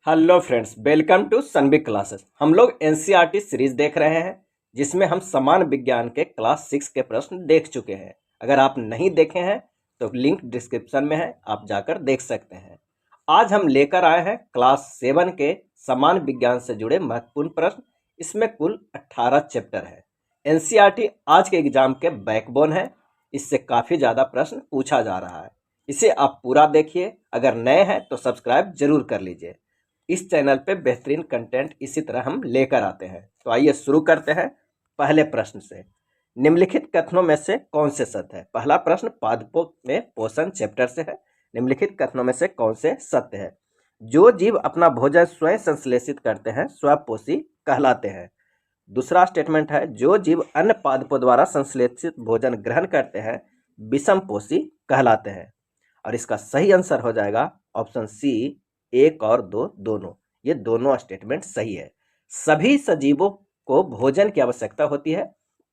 Hello friends, welcome to सनबी classes. हम लोग एनसीईआरटी सीरीज देख रहे हैं जिसमें हम समान विज्ञान के क्लास 6 के प्रश्न देख चुके हैं। अगर आप नहीं देखे हैं तो लिंक डिस्क्रिप्शन में है, आप जाकर देख सकते हैं। आज हम लेकर आए हैं क्लास 7 के समान विज्ञान से जुड़े महत्वपूर्ण प्रश्न। इसमें कुल 18 चैप्टर है। एनसीईआरटी आज के एग्जाम के बैकबोन है। इससे काफ़ी ज़्यादा प्रश्न पूछा जा रहा है। इसे आप पूरा देखिए। अगर नए हैं तो सब्सक्राइब जरूर कर लीजिए। इस चैनल पे बेहतरीन कंटेंट इसी तरह हम लेकर आते हैं। तो आइए शुरू करते हैं पहले प्रश्न से। निम्नलिखित कथनों में से कौन से सत्य है? पहला प्रश्न पादपों में पोषण चैप्टर से है। निम्नलिखित कथनों में से कौन से सत्य है? जो जीव अपना भोजन स्वयं संश्लेषित करते हैं स्वपोषी कहलाते हैं। दूसरा स्टेटमेंट है, जो जीव अन्य पादपों द्वारा संश्लेषित भोजन ग्रहण करते हैं विषमपोषी कहलाते हैं। और इसका सही आंसर हो जाएगा ऑप्शन सी, 1 और 2 दोनों। ये दोनों स्टेटमेंट सही है। सभी सजीवों को भोजन की आवश्यकता होती है।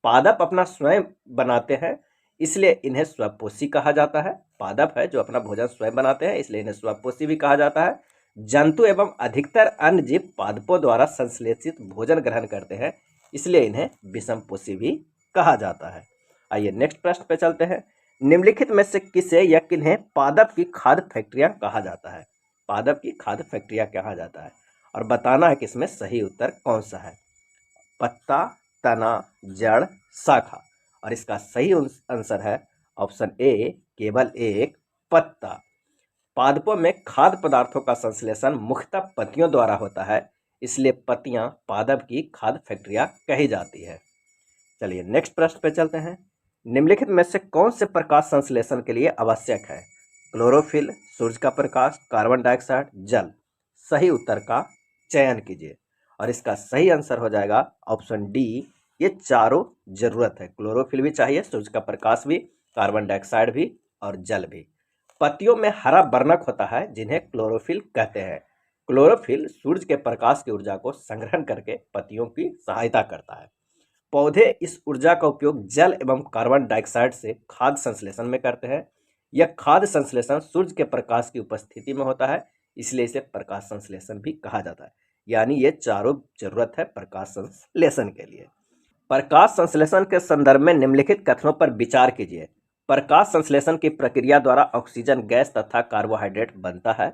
पादप अपना स्वयं बनाते हैं, इसलिए इन्हें स्वपोषी कहा जाता है। पादप है जो अपना भोजन स्वयं बनाते हैं, इसलिए इन्हें स्वपोषी भी कहा जाता है। जंतु एवं अधिकतर अन्य जीव पादपों द्वारा संश्लेषित भोजन ग्रहण करते हैं, इसलिए इन्हें विषमपोषी भी कहा जाता है। आइए नेक्स्ट प्रश्न पे चलते हैं। निम्नलिखित में से किसे या किन्हें पादप की खाद्य फैक्ट्रियां कहा जाता है? पादप की खाद्य फैक्ट्रियां कहा जाता है और बताना है कि इसमें सही उत्तर कौन सा है। पत्ता, तना, जड़, शाखा। और इसका सही आंसर है ऑप्शन ए, केवल एक पत्ता। पादपों में खाद्य पदार्थों का संश्लेषण मुख्यतः पत्तियों द्वारा होता है, इसलिए पत्तियां पादप की खाद्य फैक्ट्रियां कही जाती है। चलिए नेक्स्ट प्रश्न पे चलते हैं। निम्नलिखित में से कौन से प्रकाश संश्लेषण के लिए आवश्यक है? क्लोरोफिल, सूरज का प्रकाश, कार्बन डाइऑक्साइड, जल। सही उत्तर का चयन कीजिए और इसका सही आंसर हो जाएगा ऑप्शन डी, ये चारों जरूरत है। क्लोरोफिल भी चाहिए, सूरज का प्रकाश भी, कार्बन डाइऑक्साइड भी और जल भी। पत्तियों में हरा वर्णक होता है जिन्हें क्लोरोफिल कहते हैं। क्लोरोफिल सूरज के प्रकाश की ऊर्जा को संग्रहण करके पत्तियों की सहायता करता है। पौधे इस ऊर्जा का उपयोग जल एवं कार्बन डाइऑक्साइड से खाद्य संश्लेषण में करते हैं। यह खाद्य संश्लेषण सूर्य के प्रकाश की उपस्थिति में होता है, इसलिए इसे प्रकाश संश्लेषण भी कहा जाता है। यानी ये चारों जरूरत है प्रकाश संश्लेषण के लिए। प्रकाश संश्लेषण के संदर्भ में निम्नलिखित कथनों पर विचार कीजिए। प्रकाश संश्लेषण की प्रक्रिया द्वारा ऑक्सीजन गैस तथा कार्बोहाइड्रेट बनता है।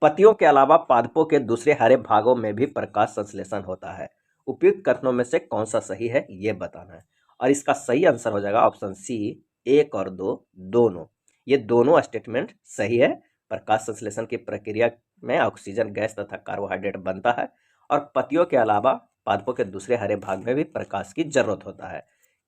पत्तियों के अलावा पादपों के दूसरे हरे भागों में भी प्रकाश संश्लेषण होता है। उपयुक्त कथनों में से कौन सा सही है ये बताना है और इसका सही आंसर हो जाएगा ऑप्शन सी, 1 और 2 दोनों। ये दोनों स्टेटमेंट सही है। प्रकाश संश्लेषण की प्रक्रिया में ऑक्सीजन गैस तथा कार्बोहाइड्रेट बनता है और पत्तियों के अलावा पादपों के दूसरे हरे भाग में भी प्रकाश की जरूरत होता है,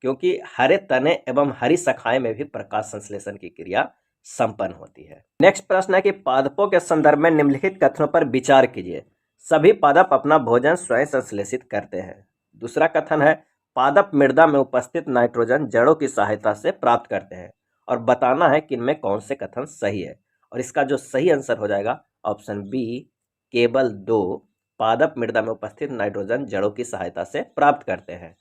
क्योंकि हरे तने एवं हरी शाखाएं में भी प्रकाश संश्लेषण की क्रिया संपन्न होती है। नेक्स्ट प्रश्न है कि पादपों के संदर्भ में निम्नलिखित कथनों पर विचार कीजिए। सभी पादप अपना भोजन स्वयं संश्लेषित करते हैं। दूसरा कथन है, पादप मृदा में उपस्थित नाइट्रोजन जड़ों की सहायता से प्राप्त करते हैं। और बताना है कि इनमें कौन से कथन सही है और इसका जो सही आंसर हो जाएगा ऑप्शन बी, केवल 2 पादप मृदा में उपस्थित नाइट्रोजन जड़ों की सहायता से प्राप्त करते हैं।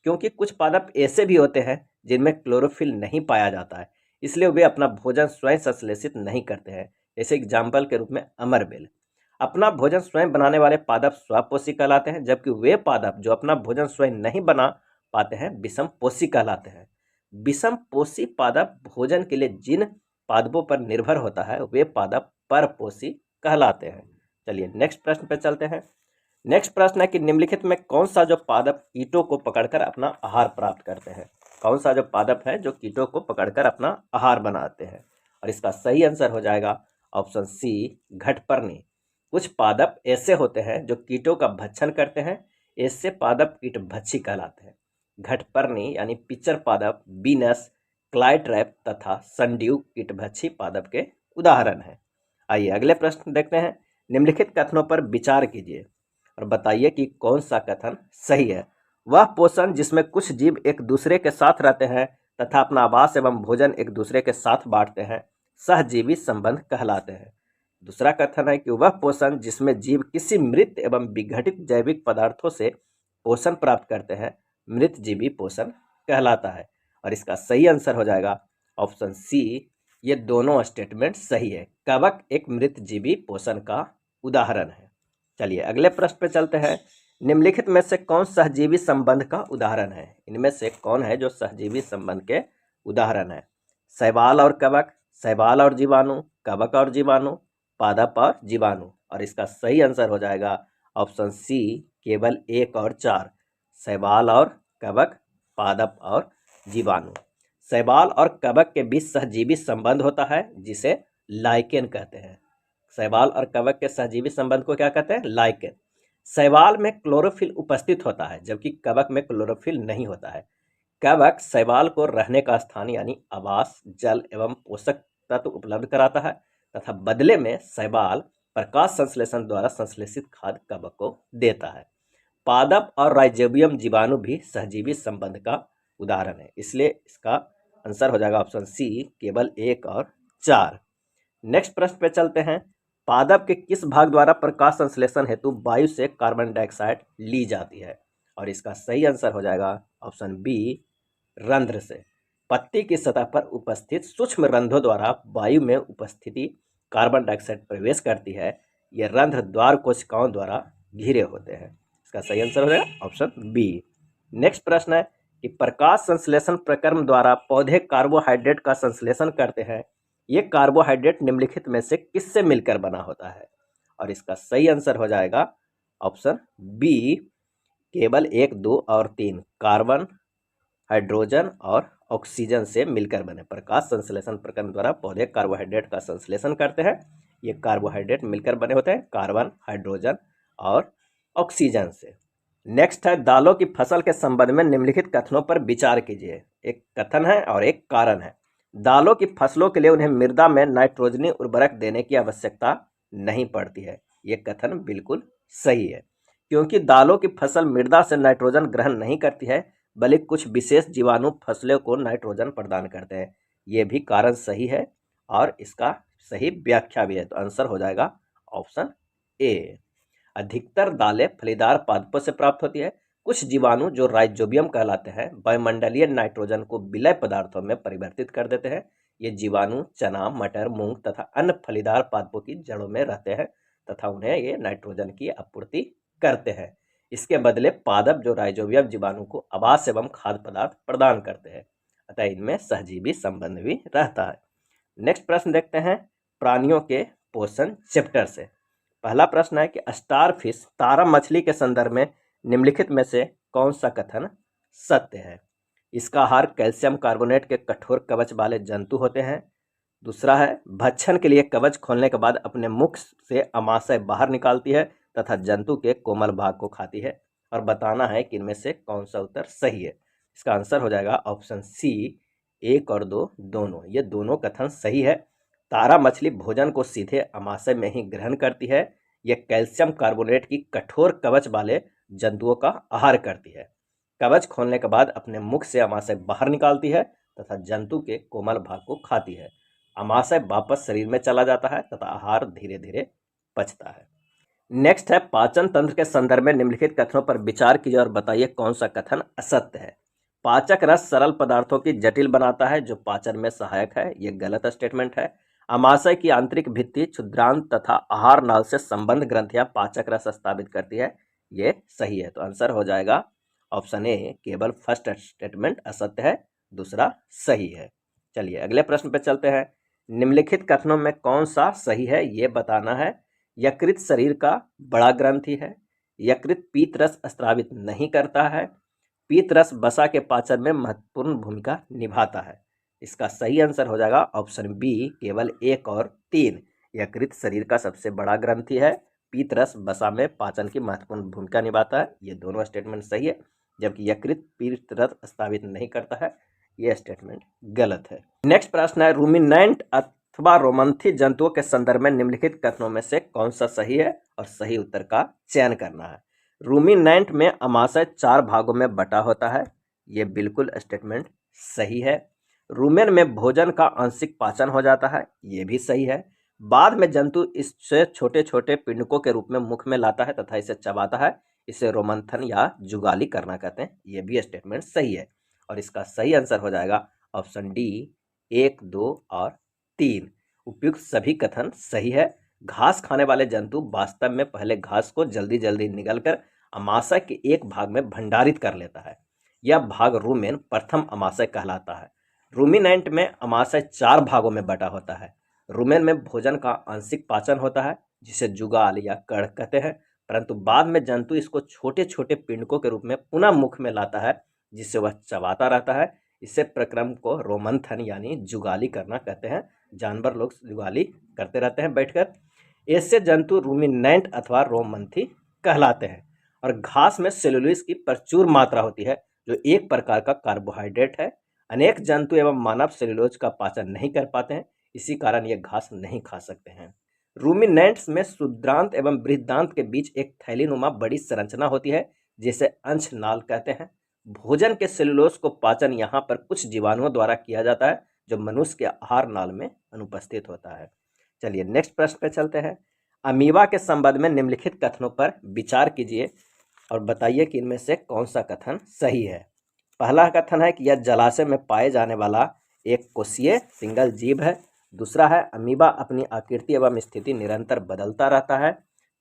क्योंकि कुछ पादप ऐसे भी होते हैं जिनमें क्लोरोफिल नहीं पाया जाता है, इसलिए वे अपना भोजन स्वयं संश्लेषित नहीं करते हैं। जैसे एग्जाम्पल के रूप में अमरबेल। अपना भोजन स्वयं बनाने वाले पादप स्वपोषी कहलाते हैं, जबकि वे पादप जो अपना भोजन स्वयं नहीं बना पाते हैं विषमपोषी कहलाते हैं। विषमपोषी पादप भोजन के लिए जिन पादपों पर निर्भर होता है वे पादप परपोषी कहलाते हैं। चलिए नेक्स्ट प्रश्न पर चलते हैं। नेक्स्ट प्रश्न है कि निम्नलिखित में कौन सा जो पादप कीटों को पकड़कर अपना आहार प्राप्त करते हैं? कौन सा जो पादप है जो कीटों को पकड़कर अपना आहार बनाते हैं? और इसका सही आंसर हो जाएगा ऑप्शन सी, घटपर्णी। कुछ पादप ऐसे होते हैं जो कीटों का भक्षण करते हैं, ऐसे पादप कीटभक्षी कहलाते हैं। घटपर्णी यानी पिचर पादप बीनस, क्लाइट्रैप तथा संड्यू कीटभक्षी पादप के उदाहरण हैं। आइए अगले प्रश्न देखते हैं। निम्नलिखित कथनों पर विचार कीजिए और बताइए कि कौन सा कथन सही है। वह पोषण जिसमें कुछ जीव एक दूसरे के साथ रहते हैं तथा अपना आवास एवं भोजन एक दूसरे के साथ बांटते हैं सहजीवी संबंध कहलाते हैं। दूसरा कथन है कि वह पोषण जिसमें जीव किसी मृत एवं विघटित जैविक पदार्थों से पोषण प्राप्त करते हैं मृतजीवी पोषण कहलाता है। और इसका सही आंसर हो जाएगा ऑप्शन सी, ये दोनों स्टेटमेंट सही है। कवक एक मृतजीवी पोषण का उदाहरण है। चलिए अगले प्रश्न पे चलते हैं। निम्नलिखित में से कौन सहजीवी संबंध का उदाहरण है? इनमें से कौन है जो सहजीवी संबंध के उदाहरण है? शैवाल और कवक, शैवाल और जीवाणु, कवक और जीवाणु, पादप और जीवाणु। और इसका सही आंसर हो जाएगा ऑप्शन सी, केवल 1 और 4, शैवाल और कवक, पादप और जीवाणु। शैवाल और कवक के बीच सहजीवी संबंध होता है जिसे लाइकेन कहते हैं। शैवाल और कवक के सहजीवी संबंध को क्या कहते हैं? लाइकेन। शैवाल में क्लोरोफिल उपस्थित होता है जबकि कवक में क्लोरोफिल नहीं होता है। कवक शैवाल को रहने का स्थान यानी आवास, जल एवं पोषक तत्व उपलब्ध कराता है तथा बदले में शैवाल प्रकाश संश्लेषण द्वारा संश्लेषित खाद्य कवक को देता है। पादप और राइजोबियम जीवाणु भी सहजीवी संबंध का उदाहरण है, इसलिए इसका आंसर हो जाएगा ऑप्शन सी, केवल 1 और 4। नेक्स्ट प्रश्न पे चलते हैं। पादप के किस भाग द्वारा प्रकाश संश्लेषण हेतु वायु से कार्बन डाइऑक्साइड ली जाती है? और इसका सही आंसर हो जाएगा ऑप्शन बी, रंध्र से। पत्ती की सतह पर उपस्थित सूक्ष्म रंध्रों द्वारा वायु में उपस्थिति कार्बन डाइऑक्साइड प्रवेश करती है। ये रंध्र द्वार कोशिकाओं द्वारा घिरे होते हैं। इसका सही आंसर हो जाएगा ऑप्शन बी। नेक्स्ट प्रश्न है कि प्रकाश संश्लेषण प्रक्रम द्वारा पौधे कार्बोहाइड्रेट का संश्लेषण करते हैं। ये कार्बोहाइड्रेट निम्नलिखित में से किससे मिलकर बना होता है? और इसका सही आंसर हो जाएगा ऑप्शन बी, केवल 1, 2 और 3, कार्बन, हाइड्रोजन और ऑक्सीजन से मिलकर बने। प्रकाश संश्लेषण प्रक्रम द्वारा पौधे कार्बोहाइड्रेट का संश्लेषण करते हैं। ये कार्बोहाइड्रेट मिलकर बने होते हैं कार्बन, हाइड्रोजन और ऑक्सीजन से। नेक्स्ट है, दालों की फसल के संबंध में निम्नलिखित कथनों पर विचार कीजिए। एक कथन है और एक कारण है। दालों की फसलों के लिए उन्हें मृदा में नाइट्रोजनी उर्वरक देने की आवश्यकता नहीं पड़ती है। ये कथन बिल्कुल सही है, क्योंकि दालों की फसल मृदा से नाइट्रोजन ग्रहण नहीं करती है, बल्कि कुछ विशेष जीवाणु फसलों को नाइट्रोजन प्रदान करते हैं। ये भी कारण सही है और इसका सही व्याख्या भी है, तो आंसर हो जाएगा ऑप्शन ए। अधिकतर दालें फलीदार पादपों से प्राप्त होती है। कुछ जीवाणु जो राइजोबियम कहलाते हैं वायुमंडलीय नाइट्रोजन को विलय पदार्थों में परिवर्तित कर देते हैं। ये जीवाणु चना, मटर, मूंग तथा अन्य फलीदार पादपों की जड़ों में रहते हैं तथा उन्हें ये नाइट्रोजन की आपूर्ति करते हैं। इसके बदले पादप जो राइजोबियम जीवाणु को आवास एवं खाद्य पदार्थ प्रदान करते हैं, अतः इनमें सहजीवी संबंध भी रहता है। नेक्स्ट प्रश्न देखते हैं प्राणियों के पोषण चैप्टर से। पहला प्रश्न है कि स्टारफिश तारा मछली के संदर्भ में निम्नलिखित में से कौन सा कथन सत्य है? इसका आहार कैल्शियम कार्बोनेट के कठोर कवच वाले जंतु होते हैं। दूसरा है, भक्षण के लिए कवच खोलने के बाद अपने मुख से अमाशय बाहर निकालती है तथा जंतु के कोमल भाग को खाती है। और बताना है कि इनमें से कौन सा उत्तर सही है। इसका आंसर हो जाएगा ऑप्शन सी, 1 और 2 दोनों। ये दोनों कथन सही है। तारा मछली भोजन को सीधे अमाशय में ही ग्रहण करती है। यह कैल्शियम कार्बोनेट की कठोर कवच वाले जंतुओं का आहार करती है। कवच खोलने के बाद अपने मुख से अमाशय बाहर निकालती है तथा जंतु के कोमल भाग को खाती है। अमाशय वापस शरीर में चला जाता है तथा आहार धीरे धीरे पचता है। नेक्स्ट है, पाचन तंत्र के संदर्भ में निम्नलिखित कथनों पर विचार कीजिए और बताइए कौन सा कथन असत्य है। पाचक रस सरल पदार्थों की जटिल बनाता है जो पाचन में सहायक है। ये गलत स्टेटमेंट है। अमाशय की आंतरिक भित्ति क्षुद्रांत तथा आहार नाल से संबंध ग्रंथियां पाचक रस स्थापित करती है। ये सही है, तो आंसर हो जाएगा ऑप्शन ए, केवल फर्स्ट स्टेटमेंट असत्य है, दूसरा सही है। चलिए अगले प्रश्न पर चलते हैं। निम्नलिखित कथनों में कौन सा सही है ये बताना है। यकृत शरीर का बड़ा ग्रंथि है। यकृत पीत रस स्रावित नहीं करता है। पीत रस वसा के पाचन में महत्वपूर्ण भूमिका निभाता है। इसका सही आंसर हो जाएगा ऑप्शन बी, केवल 1 और 3। यकृत शरीर का सबसे बड़ा ग्रंथि है। पीत रस वसा में पाचन की महत्वपूर्ण भूमिका निभाता है। ये दोनों स्टेटमेंट सही है, जबकि यकृत पीत रस स्रावित नहीं करता है, ये स्टेटमेंट गलत है। नेक्स्ट प्रश्न है, रूमिनेंट अथवा रोमंथी जंतुओं के संदर्भ में निम्नलिखित कथनों में से कौन सा सही है और सही उत्तर का चयन करना है। रूमिनेंट में अमाशय 4 भागों में बटा होता है। ये बिल्कुल स्टेटमेंट सही है। रूमेन में भोजन का आंशिक पाचन हो जाता है। ये भी सही है। बाद में जंतु इससे छोटे छोटे पिंडकों के रूप में मुख में लाता है तथा इसे चबाता है। इसे रोमंथन या जुगाली करना कहते हैं। ये भी स्टेटमेंट सही है और इसका सही आंसर हो जाएगा ऑप्शन डी, 1, 2 और 3। उपयुक्त सभी कथन सही है। घास खाने वाले जंतु वास्तव में पहले घास को जल्दी जल्दी निगलकर अमाशय के एक भाग में भंडारित कर लेता है। यह भाग रूमेन प्रथम अमाशय कहलाता है। रूमिनेंट में अमाशय 4 भागों में बटा होता है। रूमेन में भोजन का आंशिक पाचन होता है, जिसे जुगाल या कड़ कहते हैं, परंतु बाद में जंतु इसको छोटे छोटे पिंडकों के रूप में पुनः मुख में लाता है, जिससे वह चबाता रहता है। इसे प्रक्रम को रोमंथन यानी जुगाली करना कहते हैं। जानवर लोग जुगाली करते रहते हैं बैठकर। ऐसे जंतु रूमिनेंट अथवा रोमंथी कहलाते हैं। और घास में सेलुलोज की प्रचुर मात्रा होती है, जो एक प्रकार का कार्बोहाइड्रेट है। अनेक जंतु एवं मानव सेलुलोज का पाचन नहीं कर पाते हैं, इसी कारण ये घास नहीं खा सकते हैं। रूमिनेंट्स में शुद्रांत एवं बृहदांत के बीच एक थैलीनुमा बड़ी संरचना होती है, जिसे अंश नाल कहते हैं। भोजन के सेलुलोज को पाचन यहाँ पर कुछ जीवाणुओं द्वारा किया जाता है, जो मनुष्य के आहार नाल में अनुपस्थित होता है। चलिए नेक्स्ट प्रश्न पे चलते हैं। अमीबा के संबंध में निम्नलिखित कथनों पर विचार कीजिए और बताइए कि इनमें से कौन सा कथन सही है। पहला कथन है कि यह जलाशय में पाए जाने वाला एक कोशीय सिंगल जीव है। दूसरा है अमीबा अपनी आकृति एवं स्थिति निरंतर बदलता रहता है।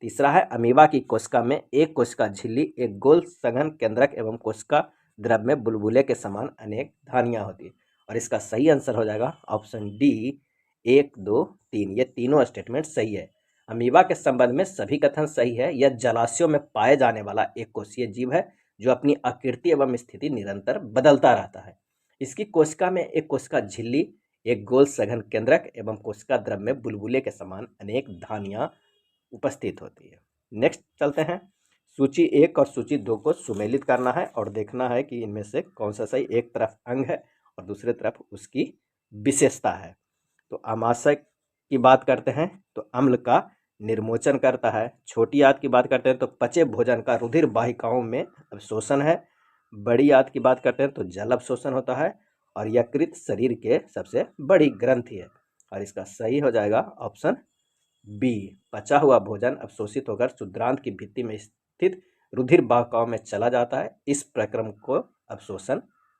तीसरा है अमीबा की कोशिका में एक कोशिका झिल्ली, एक गोल सघन केंद्रक एवं कोशिका द्रव में बुलबुले के समान अनेक धानियां होती है। और इसका सही आंसर हो जाएगा ऑप्शन डी 1, 2, 3। ये तीनों स्टेटमेंट सही है। अमीबा के संबंध में सभी कथन सही है। यह जलाशयों में पाए जाने वाला एक कोशीय जीव है, जो अपनी आकृति एवं स्थिति निरंतर बदलता रहता है। इसकी कोशिका में एक कोशिका झिल्ली, एक गोल सघन केंद्रक एवं कोशिका द्रव में बुलबुले के समान अनेक धानियां उपस्थित होती है। नेक्स्ट चलते हैं। सूची 1 और सूची 2 को सुमेलित करना है और देखना है कि इनमें से कौन सा सही। एक तरफ अंग है और दूसरे तरफ उसकी विशेषता है। तो अमाशय की बात करते हैं तो अम्ल का निर्मोचन करता है। छोटी आंत की बात करते हैं तो पचे भोजन का रुधिर वाहिकाओं में अवशोषण है। बड़ी आंत की बात करते हैं तो जल अवशोषण होता है। और यकृत शरीर के सबसे बड़ी ग्रंथि है। और इसका सही हो जाएगा ऑप्शन बी। पचा हुआ भोजन अवशोषित होकर क्षुद्रांत की भित्ति में स्थित रुधिर वाहिकाओं में चला जाता है। इस प्रक्रम को अवशोषण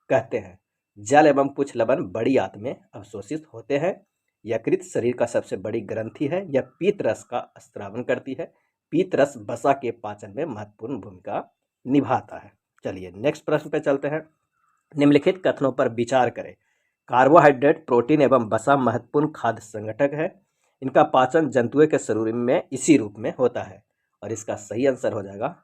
कहते हैं। जल एवं कुछ लवण बड़ी आंत में अवशोषित होते हैं। यकृत शरीर का सबसे बड़ी ग्रंथि है। यह पीत रस का स्त्रावन करती है। पीत रस वसा के पाचन में महत्वपूर्ण भूमिका निभाता है। चलिए नेक्स्ट प्रश्न पे चलते हैं। निम्नलिखित कथनों पर विचार करें। कार्बोहाइड्रेट, प्रोटीन एवं वसा महत्वपूर्ण खाद्य संघटक है। इनका पाचन जंतुओं के शरीर में इसी रूप में होता है। और इसका सही आंसर हो जाएगा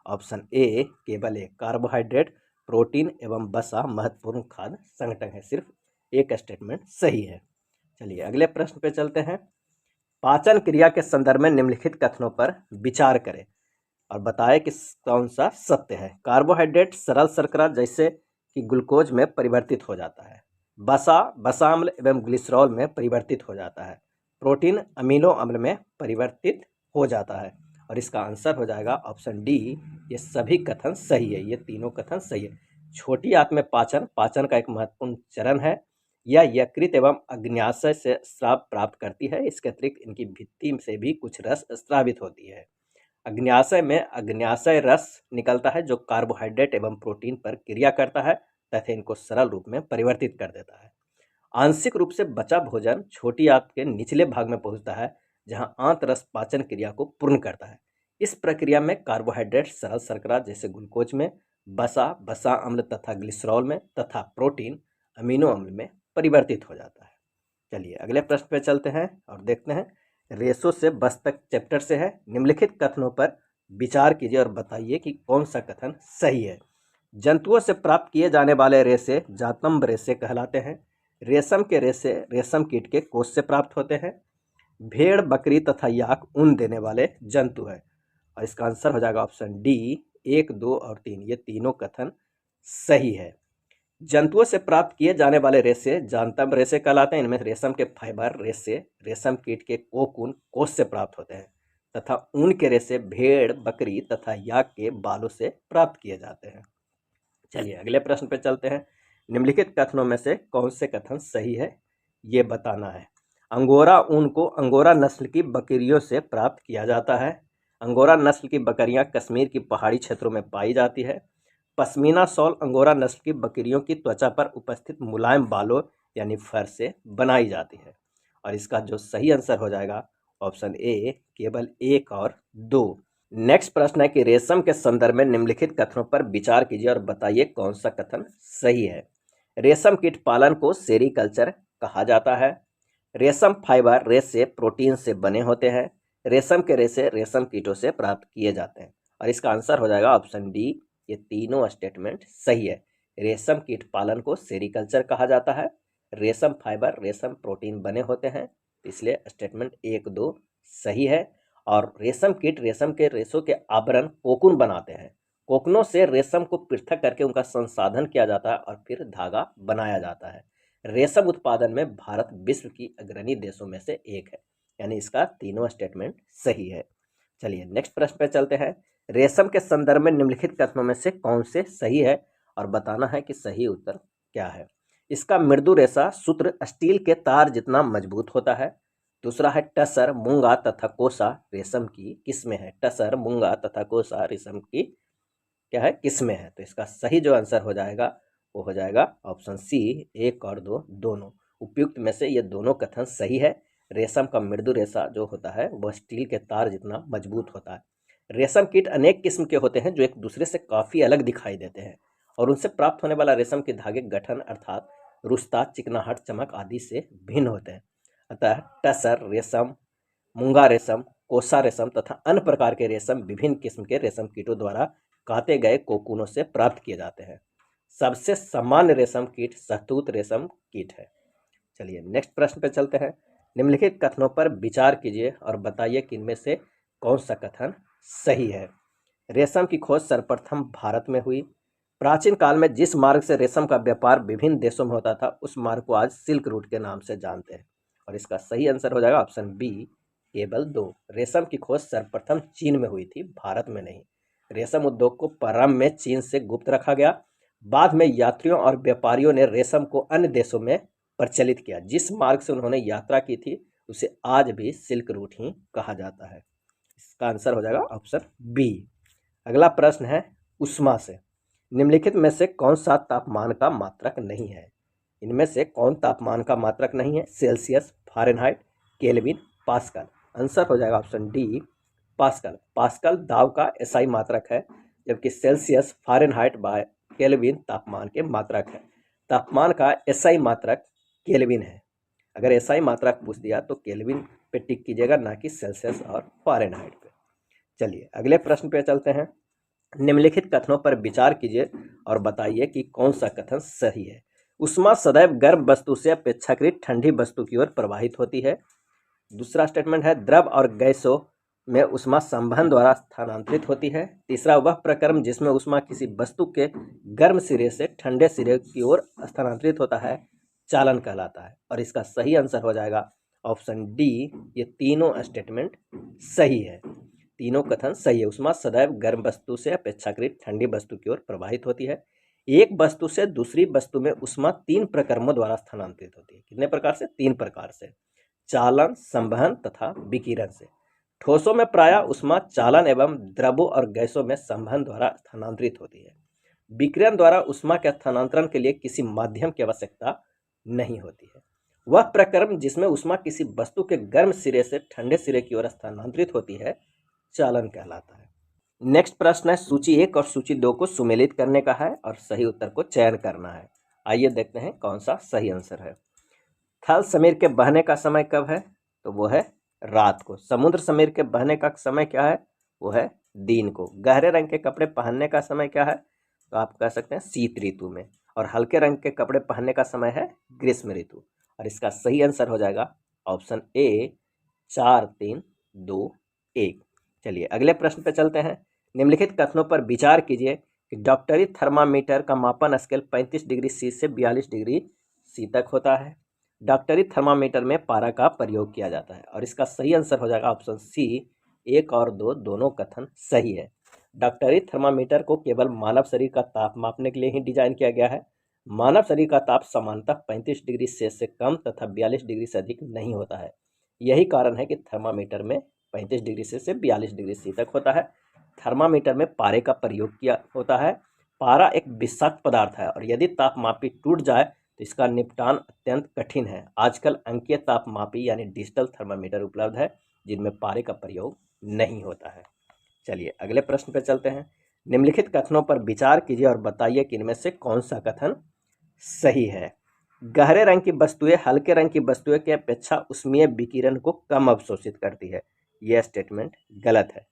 ऑप्शन ए, केवल एक। कार्बोहाइड्रेट, प्रोटीन एवं वसा महत्वपूर्ण खाद्य संघटक है। सिर्फ एक स्टेटमेंट सही है। चलिए अगले प्रश्न पे चलते हैं। पाचन क्रिया के संदर्भ में निम्नलिखित कथनों पर विचार करें और बताएं कि कौन सा सत्य है। कार्बोहाइड्रेट सरल शर्करा जैसे कि ग्लूकोज में परिवर्तित हो जाता है। वसा वसाम्ल एवं ग्लिसरॉल में परिवर्तित हो जाता है। प्रोटीन अमीनो अम्ल में परिवर्तित हो जाता है। और इसका आंसर हो जाएगा ऑप्शन डी। ये सभी कथन सही है। ये तीनों कथन सही है। छोटी आंत में पाचन का एक महत्वपूर्ण चरण है। यह यकृत एवं अग्न्याशय से स्राव प्राप्त करती है। इसके अतिरिक्त इनकी भित्ति से भी कुछ रस स्रावित होती है। अग्न्याशय में अग्न्याशय रस निकलता है, जो कार्बोहाइड्रेट एवं प्रोटीन पर क्रिया करता है तथा इनको सरल रूप में परिवर्तित कर देता है। आंशिक रूप से बचा भोजन छोटी आंत के निचले भाग में पहुंचता है, जहां आंत रस पाचन क्रिया को पूर्ण करता है। इस प्रक्रिया में कार्बोहाइड्रेट सरल शर्करा जैसे ग्लूकोज में, वसा वसा अम्ल तथा ग्लिसरॉल में तथा प्रोटीन अमीनो अम्ल में परिवर्तित हो जाता है। चलिए अगले प्रश्न पे चलते हैं और देखते हैं। रेशो से बस तक चैप्टर से है। निम्नलिखित कथनों पर विचार कीजिए और बताइए कि कौन सा कथन सही है। जंतुओं से प्राप्त किए जाने वाले रेशे जातंब रेशे कहलाते हैं। रेशम के रेशे रेशम कीट के कोष से प्राप्त होते हैं। भेड़, बकरी तथा याक ऊन देने वाले जंतु है। और इसका आंसर हो जाएगा ऑप्शन डी 1, 2 और 3। ये तीनों कथन सही है। जंतुओं से प्राप्त किए जाने वाले रेशे जांतम्ब रेशे कहलाते हैं। इनमें रेशम के फाइबर रेशे रेशम कीट के कोकून कोष से प्राप्त होते हैं तथा ऊन के रेशे भेड़, बकरी तथा याक के बालों से प्राप्त किए जाते हैं। चलिए अगले प्रश्न पे चलते हैं। निम्नलिखित कथनों में से कौन से कथन सही है, ये बताना है। अंगोरा ऊन को अंगोरा नस्ल की बकरियों से प्राप्त किया जाता है। अंगोरा नस्ल की बकरियां कश्मीर की पहाड़ी क्षेत्रों में पाई जाती है। पश्मीना शॉल अंगोरा नस्ल की बकरियों की त्वचा पर उपस्थित मुलायम बालों यानी फर से बनाई जाती है। और इसका जो सही आंसर हो जाएगा ऑप्शन ए केवल 1 और 2। नेक्स्ट प्रश्न है कि रेशम के संदर्भ में निम्नलिखित कथनों पर विचार कीजिए और बताइए कौन सा कथन सही है। रेशम कीट पालन को सेरीकल्चर कहा जाता है। रेशम फाइबर रेशे प्रोटीन से बने होते हैं। रेशम के रेशे रेशम कीटों से प्राप्त किए जाते हैं। और इसका आंसर हो जाएगा ऑप्शन डी। ये तीनों स्टेटमेंट सही है। रेशम कीट पालन को सेरीकल्चर कहा जाता है। रेशम फाइबर रेशम प्रोटीन बने होते हैं, इसलिए स्टेटमेंट 1, 2 सही है। और रेशम कीट रेशम के रेशों के आवरण कोकून बनाते हैं। कोकूनों से रेशम को पृथक करके उनका संसाधन किया जाता है और फिर धागा बनाया जाता है। रेशम उत्पादन में भारत विश्व की अग्रणी देशों में से एक है, यानी इसका तीनों स्टेटमेंट सही है। चलिए नेक्स्ट प्रश्न पे चलते हैं। रेशम के संदर्भ में निम्नलिखित कथनों में से कौन से सही है और बताना है कि सही उत्तर क्या है। इसका मृदु रेशा सूत्र स्टील के तार जितना मजबूत होता है। दूसरा है टसर, मूंगा तथा कोसा रेशम की किस्में हैं। टसर, मूंगा तथा कोसा रेशम की क्या है, किस्में हैं। तो इसका सही जो आंसर हो जाएगा वो हो जाएगा ऑप्शन सी, 1 और 2 दोनों। उपयुक्त में से ये दोनों कथन सही है। रेशम का मृदु रेशा जो होता है वह स्टील के तार जितना मजबूत होता है। रेशम कीट अनेक किस्म के होते हैं जो एक दूसरे से काफ़ी अलग दिखाई देते हैं और उनसे प्राप्त होने वाला रेशम के धागे गठन अर्थात रुस्ता, चिकनाहट, चमक आदि से भिन्न होते हैं। अतः टसर रेशम, मूंगा रेशम, कोसा रेशम तथा अन्य प्रकार के रेशम विभिन्न किस्म के रेशम कीटों द्वारा काटे गए कोकूनों से प्राप्त किए जाते हैं। सबसे सामान्य रेशम कीट शहतूत रेशम कीट है। चलिए नेक्स्ट प्रश्न पे चलते हैं। निम्नलिखित कथनों पर विचार कीजिए और बताइए कि इनमें से कौन सा कथन सही है। रेशम की खोज सर्वप्रथम भारत में हुई। प्राचीन काल में जिस मार्ग से रेशम का व्यापार विभिन्न देशों में होता था उस मार्ग को आज सिल्क रूट के नाम से जानते हैं। और इसका सही आंसर हो जाएगा ऑप्शन बी, केवल 2। रेशम की खोज सर्वप्रथम चीन में हुई थी, भारत में नहीं। रेशम उद्योग को प्रारंभ में चीन से गुप्त रखा गया। बाद में यात्रियों और व्यापारियों ने रेशम को अन्य देशों में प्रचलित किया। जिस मार्ग से उन्होंने यात्रा की थी उसे आज भी सिल्क रूट ही कहा जाता है। इसका आंसर हो जाएगा ऑप्शन बी। अगला प्रश्न है उष्मा से। निम्नलिखित में से कौन सा तापमान का मात्रक नहीं है। इनमें से कौन तापमान का मात्रक नहीं है। Celsius, Fahrenheit, kelvin, pascal. Answer हो जाएगा ऑप्शन डी, पास्कल। पास्कल दाब का एसआई मात्रक है, जबकि सेल्सियस, फ़ारेनहाइट बाय केल्विन तापमान के मात्रक है। तापमान का एसआई मात्रक केल्विन है। अगर एसआई मात्रक पूछ दिया तो केल्विन पे टिक कीजिएगा, ना कि सेल्सियस और फ़ारेनहाइट पे। चलिए अगले प्रश्न पे चलते हैं। निम्नलिखित कथनों पर विचार कीजिए और बताइए कि कौन सा कथन सही है। उष्मा सदैव गर्म वस्तु से अपेक्षाकृत ठंडी वस्तु की ओर प्रवाहित होती है। दूसरा स्टेटमेंट है द्रव और गैसों में उष्मा संवहन द्वारा स्थानांतरित होती है। तीसरा वह प्रक्रम जिसमें उष्मा किसी वस्तु के गर्म सिरे से ठंडे सिरे की ओर स्थानांतरित होता है चालन कहलाता है। और इसका सही आंसर हो जाएगा ऑप्शन डी। ये तीनों स्टेटमेंट सही है, तीनों कथन सही है। उष्मा सदैव गर्म वस्तु से अपेक्षाकृत ठंडी वस्तु की ओर प्रवाहित होती है। एक वस्तु से दूसरी वस्तु में उष्मा 3 प्रक्रमों द्वारा स्थानांतरित होती है। कितने प्रकार से? 3 प्रकार से, चालन, संवहन तथा विकिरण से। ठोसों में प्रायः उष्मा चालन एवं द्रवों और गैसों में संवहन द्वारा स्थानांतरित होती है। विकिरण द्वारा उष्मा के स्थानांतरण के लिए किसी माध्यम की आवश्यकता नहीं होती है। वह प्रक्रम जिसमें उष्मा किसी वस्तु के गर्म सिरे से ठंडे सिरे की ओर स्थानांतरित होती है चालन कहलाता है। नेक्स्ट प्रश्न है सूची 1 और सूची 2 को सुमेलित करने का है और सही उत्तर को चयन करना है। आइए देखते हैं कौन सा सही आंसर है। थल समीर के बहने का समय कब है? तो वो है रात को। समुद्र समीर के बहने का समय क्या है? वो है दिन को। गहरे रंग के कपड़े पहनने का समय क्या है? तो आप कह सकते हैं शीत ऋतु में। और हल्के रंग के कपड़े पहनने का समय है ग्रीष्म ऋतु। और इसका सही आंसर हो जाएगा ऑप्शन ए, 4, 3, 2, 1। चलिए अगले प्रश्न पे चलते हैं। निम्नलिखित कथनों पर विचार कीजिए कि डॉक्टरी थर्मामीटर का मापन स्केल 35 डिग्री सी से 42 डिग्री सी तक होता है। डॉक्टरी थर्मामीटर में पारा का प्रयोग किया जाता है। और इसका सही आंसर हो जाएगा ऑप्शन सी, 1 और 2 दोनों कथन सही है। डॉक्टरी थर्मामीटर को केवल मानव शरीर का ताप मापने के लिए ही डिजाइन किया गया है। मानव शरीर का ताप सामान्यतः 35 डिग्री सेल्सियस से कम तथा 42 डिग्री से अधिक नहीं होता है। यही कारण है कि थर्मामीटर में 35 डिग्री से 42 डिग्री सी तक होता है। थर्मामीटर में पारे का प्रयोग किया होता है। पारा एक विषाक्त पदार्थ है और यदि तापमापी टूट जाए तो इसका निपटान अत्यंत कठिन है। आजकल अंकीय तापमापी यानी डिजिटल थर्मामीटर उपलब्ध है जिनमें पारे का प्रयोग नहीं होता है। चलिए अगले प्रश्न पे चलते हैं। निम्नलिखित कथनों पर विचार कीजिए और बताइए कि इनमें से कौन सा कथन सही है। गहरे रंग की वस्तुएं हल्के रंग की वस्तुएं की अपेक्षा उष्मीय विकिरण को कम अवशोषित करती है। यह स्टेटमेंट गलत है।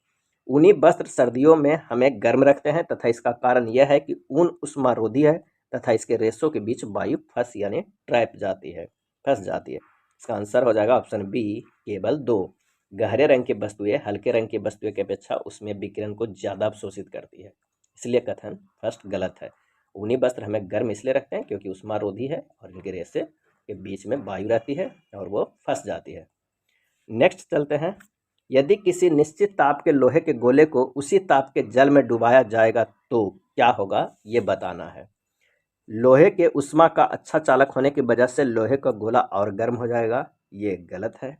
ऊनी वस्त्र सर्दियों में हमें गर्म रखते हैं तथा इसका कारण यह है कि ऊन उष्मारोधी है तथा इसके रेशों के बीच वायु फंस जाती है। इसका आंसर हो जाएगा ऑप्शन बी, केवल 2। गहरे रंग की वस्तुएं हल्के रंग की वस्तुएं की अपेक्षा उसमें विकिरण को ज्यादा अवशोषित करती है, इसलिए कथन फर्स्ट गलत है। ऊनी वस्त्र हमें गर्म इसलिए रखते हैं क्योंकि उष्मारोधी है और इनके रेशे के बीच में वायु रहती है और वो फंस जाती है। नेक्स्ट चलते हैं। यदि किसी निश्चित ताप के लोहे के गोले को उसी ताप के जल में डुबाया जाएगा तो क्या होगा, ये बताना है। लोहे के उष्मा का अच्छा चालक होने की वजह से लोहे का गोला और गर्म हो जाएगा, ये गलत है।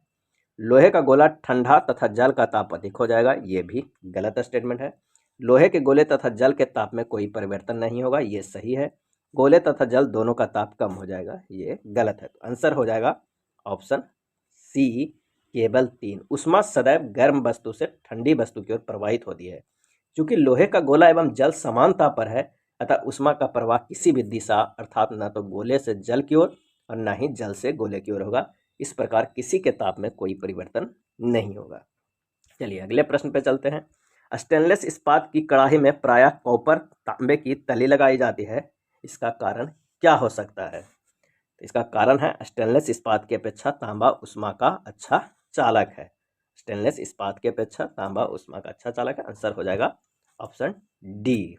लोहे का गोला ठंडा तथा जल का ताप अधिक हो जाएगा, ये भी गलत स्टेटमेंट है। लोहे के गोले तथा जल के ताप में कोई परिवर्तन नहीं होगा, ये सही है। गोले तथा जल दोनों का ताप कम हो जाएगा, ये गलत है। तो आंसर हो जाएगा ऑप्शन सी, केवल 3। उष्मा सदैव गर्म वस्तु से ठंडी वस्तु की ओर प्रवाहित होती है। चूंकि लोहे का गोला एवं जल समान ताप पर है अतः उष्मा का प्रवाह किसी भी दिशा अर्थात न तो गोले से जल की ओर और न ही जल से गोले की ओर होगा। इस प्रकार किसी के ताप में कोई परिवर्तन नहीं होगा। चलिए अगले प्रश्न पे चलते हैं। स्टेनलेस इस्पात की कड़ाही में प्रायः कॉपर तांबे की तली लगाई जाती है, इसका कारण क्या हो सकता है। इसका कारण है स्टेनलेस इस्पात की अपेक्षा तांबा उष्मा का अच्छा चालक है। स्टेनलेस इस्पात की अपेक्षा तांबा उष्मा का अच्छा चालक है। आंसर हो जाएगा ऑप्शन डी।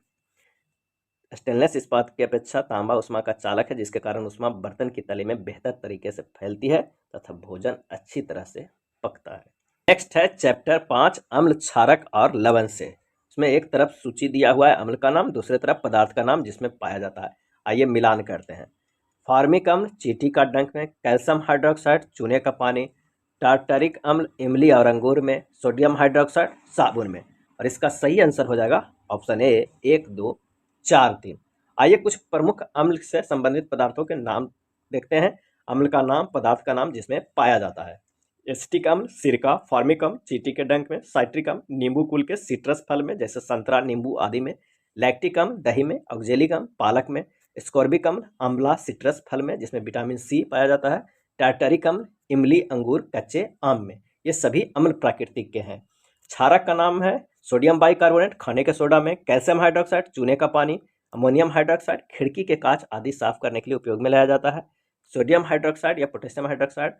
स्टेनलेस इस्पात की अपेक्षा तांबा उष्मा का चालक है, जिसके कारण उष्मा बर्तन की तली में बेहतर तरीके से फैलती है तथा भोजन अच्छी तरह से पकता है। नेक्स्ट है चैप्टर 5, अम्ल, क्षारक और लवण से। इसमें एक तरफ सूची दिया हुआ है अम्ल का नाम, दूसरी तरफ पदार्थ का नाम जिसमें पाया जाता है। आइए मिलान करते हैं। फार्मिक अम्ल चींटी का डंक में, कैल्शियम हाइड्रोक्साइड चूने का पानी, टार्टरिक अम्ल इमली और अंगूर में, सोडियम हाइड्रोक्साइड साबुन में। और इसका सही आंसर हो जाएगा ऑप्शन ए, 1, 2, 4, 3। आइए कुछ प्रमुख अम्ल से संबंधित पदार्थों के नाम देखते हैं। अम्ल का नाम, पदार्थ का नाम जिसमें पाया जाता है। एसिटिक अम्ल सिरका, फार्मिक अम्ल चींटी के डंक में, साइट्रिक अम्ल नींबू कुल के सिट्रस फल में जैसे संतरा, नींबू आदि में, लैक्टिक अम्ल दही में, ऑक्जेलिक अम्ल पालक में, स्कॉर्बिक अम्ल आंवला सिट्रस फल में जिसमें विटामिन सी पाया जाता है, टार्टरिक अम्ल इमली अंगूर कच्चे आम में। ये सभी अम्ल प्राकृतिक के हैं। क्षारक का नाम है सोडियम बाइकार्बोनेट खाने के सोडा में, कैल्शियम हाइड्रोक्साइड चूने का पानी, अमोनियम हाइड्रोक्साइड खिड़की के कांच आदि साफ करने के लिए उपयोग में लाया जाता है, सोडियम हाइड्रोक्साइड या पोटेशियम हाइड्रोक्साइड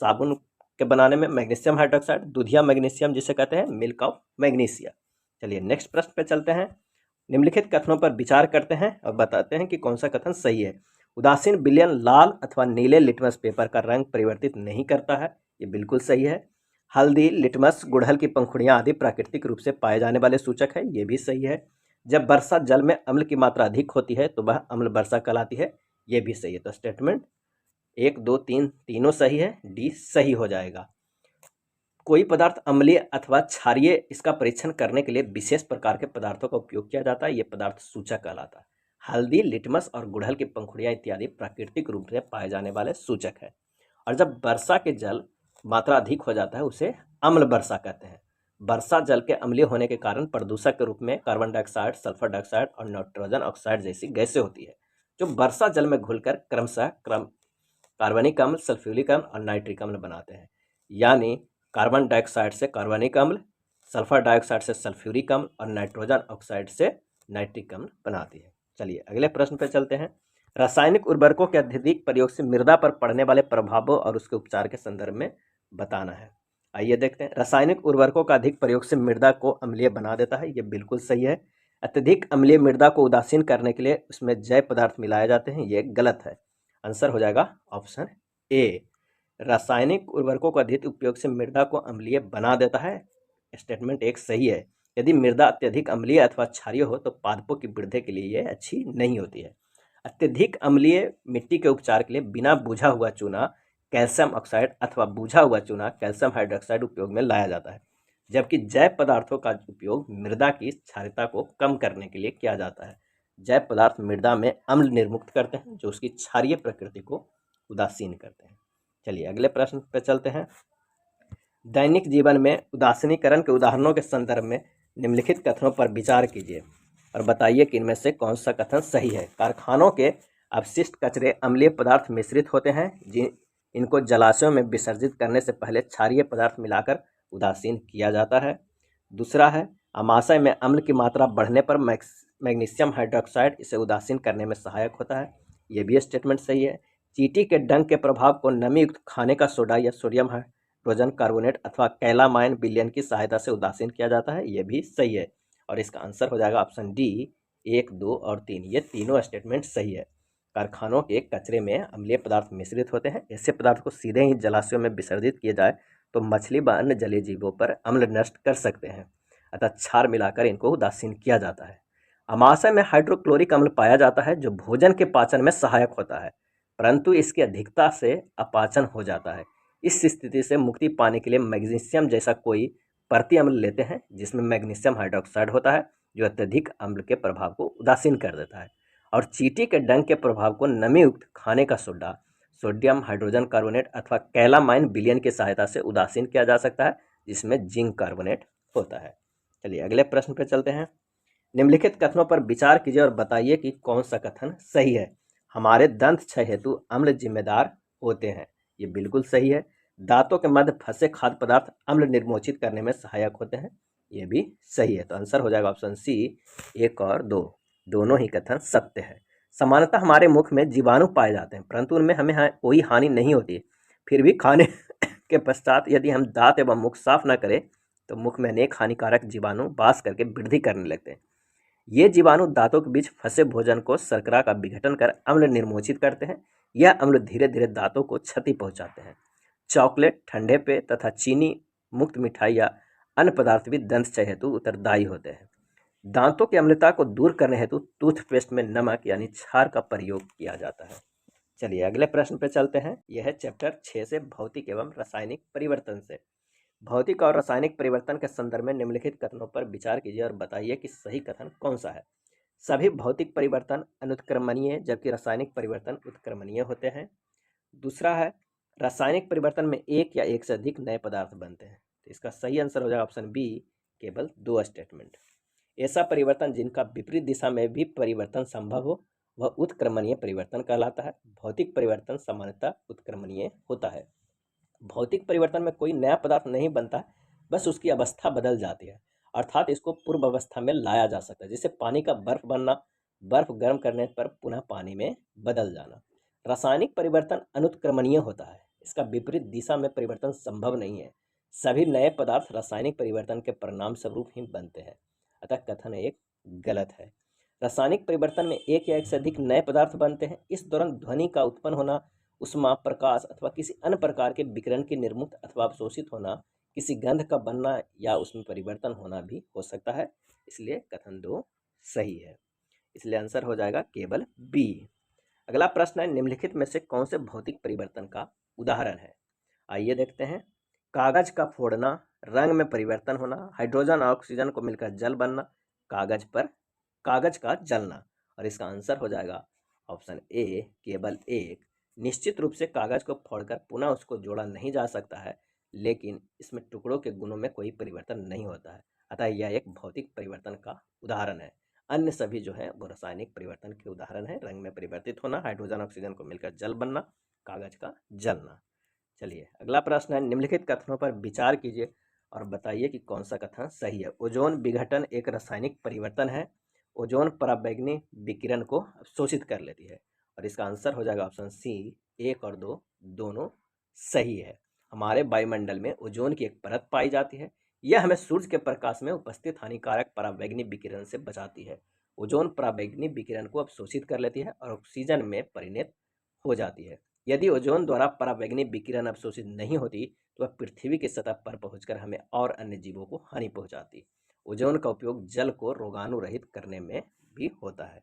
साबुन के बनाने में, मैग्नीशियम हाइड्रोक्साइड दूधिया मैग्नीशियम जिसे कहते हैं मिल्क ऑफ मैग्नीशिया। चलिए नेक्स्ट प्रश्न पे चलते हैं। निम्नलिखित कथनों पर विचार करते हैं और बताते हैं कि कौन सा कथन सही है। उदासीन विलयन लाल अथवा नीले लिटमस पेपर का रंग परिवर्तित नहीं करता है, ये बिल्कुल सही है। हल्दी, लिटमस, गुड़हल की पंखुड़ियां आदि प्राकृतिक रूप से पाए जाने वाले सूचक है, ये भी सही है। जब वर्षा जल में अम्ल की मात्रा अधिक होती है तो वह अम्ल वर्षा कहलाती है, ये भी सही है। तो स्टेटमेंट 1, 2, 3 तीनों सही है, डी सही हो जाएगा। कोई पदार्थ अम्लीय अथवा क्षारीय, इसका परीक्षण करने के लिए विशेष प्रकार के पदार्थों का उपयोग किया जाता है, ये पदार्थ सूचक कहलाता है। हल्दी, लिटमस और गुड़हल की पंखुड़ियां इत्यादि प्राकृतिक रूप से पाए जाने वाले सूचक है। और जब वर्षा के जल मात्रा अधिक हो जाता है उसे अम्ल वर्षा कहते हैं। वर्षा जल के अम्लीय होने के कारण प्रदूषक के रूप में कार्बन डाइऑक्साइड, सल्फर डाइऑक्साइड और नाइट्रोजन ऑक्साइड जैसी गैसें होती है, जो वर्षा जल में घुलकर क्रमशः कार्बनिक अम्ल, सल्फ्यूरिक अम्ल और नाइट्रिक अम्ल बनाते हैं। यानी कार्बन डाइऑक्साइड से कार्बनिक अम्ल, सल्फर डाइऑक्साइड से सल्फ्यूरिक अम्ल और नाइट्रोजन ऑक्साइड से नाइट्रिक अम्ल बनाती है। चलिए अगले प्रश्न पर चलते हैं। रासायनिक उर्वरकों के अत्यधिक प्रयोग से मृदा पर पड़ने वाले प्रभावों और उसके उपचार के संदर्भ में बताना है। आइए देखते हैं। रासायनिक उर्वरकों का अधिक प्रयोग से मृदा को अम्लीय बना देता है, ये बिल्कुल सही है। अत्यधिक अम्लीय मृदा को उदासीन करने के लिए उसमें जैव पदार्थ मिलाए जाते हैं, ये गलत है। आंसर हो जाएगा ऑप्शन ए। रासायनिक उर्वरकों का अधिक उपयोग से मृदा को अम्लीय बना देता है, स्टेटमेंट 1 सही है। यदि मृदा अत्यधिक अम्लीय अथवा क्षारीय हो तो पादपों की वृद्धि के लिए यह अच्छी नहीं होती है। अत्यधिक अम्लीय मिट्टी के उपचार के लिए बिना बुझा हुआ चूना कैल्शियम ऑक्साइड अथवा बुझा हुआ चूना कैल्शियम हाइड्रोक्साइड उपयोग में लाया जाता है, जबकि जैव पदार्थों का उपयोग मृदा की क्षारीयता को कम करने के लिए किया जाता है। जैव पदार्थ मृदा में अम्ल निर्मुक्त करते हैं जो उसकी क्षारीय प्रकृति को उदासीन करते हैं। चलिए अगले प्रश्न पे चलते हैं। दैनिक जीवन में उदासीनीकरण के उदाहरणों के संदर्भ में निम्नलिखित कथनों पर विचार कीजिए और बताइए कि इनमें से कौन सा कथन सही है। कारखानों के अपशिष्ट कचरे अम्लीय पदार्थ मिश्रित होते हैं, इनको जलाशयों में विसर्जित करने से पहले क्षारीय पदार्थ मिलाकर उदासीन किया जाता है। दूसरा है, अमाशय में अम्ल की मात्रा बढ़ने पर मैग्नीशियम हाइड्रोक्साइड इसे उदासीन करने में सहायक होता है। ये भी स्टेटमेंट सही है। चींटी के डंक के प्रभाव को नमी युक्त खाने का सोडा या सोडियम हाइड्रोजन कार्बोनेट अथवा कैलामाइन विलयन की सहायता से उदासीन किया जाता है। ये भी सही है और इसका आंसर हो जाएगा ऑप्शन डी 1, 2 और 3। ये तीनों स्टेटमेंट सही है। कारखानों के कचरे में अम्लीय पदार्थ मिश्रित होते हैं। ऐसे पदार्थ को सीधे ही जलाशयों में विसर्जित किया जाए तो मछली व अन्य जलीय जीवों पर अम्ल नष्ट कर सकते हैं, अतः क्षार मिलाकर इनको उदासीन किया जाता है। अमाशय में हाइड्रोक्लोरिक अम्ल पाया जाता है जो भोजन के पाचन में सहायक होता है, परंतु इसकी अधिकता से अपाचन हो जाता है। इस स्थिति से मुक्ति पाने के लिए मैग्नीशियम जैसा कोई प्रति अम्ल लेते हैं जिसमें मैग्नीशियम हाइड्रोक्साइड होता है जो अत्यधिक अम्ल के प्रभाव को उदासीन कर देता है। और चींटी के डंक के प्रभाव को नमी युक्त खाने का सोडा, सोडियम हाइड्रोजन कार्बोनेट अथवा कैलामाइन विलयन की सहायता से उदासीन किया जा सकता है जिसमें जिंक कार्बोनेट होता है। चलिए अगले प्रश्न पर चलते हैं। निम्नलिखित कथनों पर विचार कीजिए और बताइए कि कौन सा कथन सही है। हमारे दंत क्षय हेतु अम्ल जिम्मेदार होते हैं। ये बिल्कुल सही है। दांतों के मध्य फंसे खाद्य पदार्थ अम्ल निर्मोचित करने में सहायक होते हैं। ये भी सही है। तो आंसर हो जाएगा ऑप्शन सी 1 और 2। दोनों ही कथन सत्य है। सामान्यतः हमारे मुख में जीवाणु पाए जाते हैं परंतु उनमें हमें कोई हानि नहीं होती। फिर भी खाने के पश्चात यदि हम दांत एवं मुख साफ न करें तो मुख में अनेक हानिकारक जीवाणु वास करके वृद्धि करने लगते हैं। ये जीवाणु दांतों के बीच फंसे भोजन को शर्करा का विघटन कर अम्ल निर्मोचित करते हैं। यह अम्ल धीरे धीरे दांतों को क्षति पहुंचाते हैं। चॉकलेट, ठंडे पेय तथा चीनी मुक्त मिठाई या अन्य पदार्थ भी दंत क्षय हेतु उत्तरदायी होते हैं। दांतों की अम्लता को दूर करने हेतु टूथपेस्ट में नमक यानी क्षार का प्रयोग किया जाता है। चलिए अगले प्रश्न पर चलते हैं। यह है चैप्टर 6 से भौतिक एवं रासायनिक परिवर्तन से। भौतिक और रासायनिक परिवर्तन के संदर्भ में निम्नलिखित कथनों पर विचार कीजिए और बताइए कि सही कथन कौन सा है। सभी भौतिक परिवर्तन अनुत्क्रमणीय जबकि रासायनिक परिवर्तन उत्क्रमणीय होते हैं। दूसरा है, रासायनिक परिवर्तन में एक या एक से अधिक नए पदार्थ बनते हैं। तो इसका सही आंसर हो जाएगा ऑप्शन बी केवल 2 स्टेटमेंट। ऐसा परिवर्तन जिनका विपरीत दिशा में भी परिवर्तन संभव हो वह उत्क्रमणीय परिवर्तन कहलाता है। भौतिक परिवर्तन सामान्यतः उत्क्रमणीय होता है। भौतिक परिवर्तन में कोई नया पदार्थ नहीं बनता, बस उसकी अवस्था बदल जाती है, अर्थात इसको पूर्व अवस्था में लाया जा सकता है। जैसे पानी का बर्फ बनना, बर्फ गर्म करने पर पुनः पानी में बदल जाना। रासायनिक परिवर्तन अनुत्क्रमणीय होता है, इसका विपरीत दिशा में परिवर्तन संभव नहीं है। सभी नए पदार्थ रासायनिक परिवर्तन के परिणाम स्वरूप ही बनते हैं, अतः कथन 1 गलत है। रासायनिक परिवर्तन में एक या एक से अधिक नए पदार्थ बनते हैं। इस दौरान ध्वनि का उत्पन्न होना, उष्मा, प्रकाश अथवा किसी अन्य प्रकार के विकिरण के निर्मुक्त अथवा अवशोषित होना, किसी गंध का बनना या उसमें परिवर्तन होना भी हो सकता है। इसलिए कथन 2 सही है। इसलिए आंसर हो जाएगा केवल बी। अगला प्रश्न है, निम्नलिखित में से कौन से भौतिक परिवर्तन का उदाहरण है। आइए देखते हैं। कागज का फोड़ना, रंग में परिवर्तन होना, हाइड्रोजन और ऑक्सीजन को मिलकर जल बनना, कागज का जलना। और इसका आंसर हो जाएगा ऑप्शन ए केवल 1। निश्चित रूप से कागज को फोड़कर पुनः उसको जोड़ा नहीं जा सकता है, लेकिन इसमें टुकड़ों के गुणों में कोई परिवर्तन नहीं होता है, अतः यह एक भौतिक परिवर्तन का उदाहरण है। अन्य सभी जो है वो रासायनिक परिवर्तन के उदाहरण है। रंग में परिवर्तित होना, हाइड्रोजन ऑक्सीजन को मिलकर जल बनना, कागज का जलना। चलिए अगला प्रश्न है, निम्नलिखित कथनों पर विचार कीजिए और बताइए कि कौन सा कथन सही है। ओजोन विघटन एक रासायनिक परिवर्तन है। ओजोन पराबैंगनी विकिरण को अवशोषित कर लेती है और इसका आंसर हो जाएगा ऑप्शन सी 1 और 2 दोनों सही है। हमारे वायुमंडल में ओजोन की एक परत पाई जाती है। यह हमें सूर्य के प्रकाश में उपस्थित हानिकारक पराबैंगनी विकिरण से बचाती है। ओजोन पराबैंगनी विकिरण को अवशोषित कर लेती है और ऑक्सीजन में परिणत हो जाती है। यदि ओजोन द्वारा पराबैंगनी विकिरण अवशोषित नहीं होती तो वह पृथ्वी की सतह पर पहुंचकर हमें और अन्य जीवों को हानि पहुंचाती। ओजोन का उपयोग जल को रोगाणुरहित करने में भी होता है।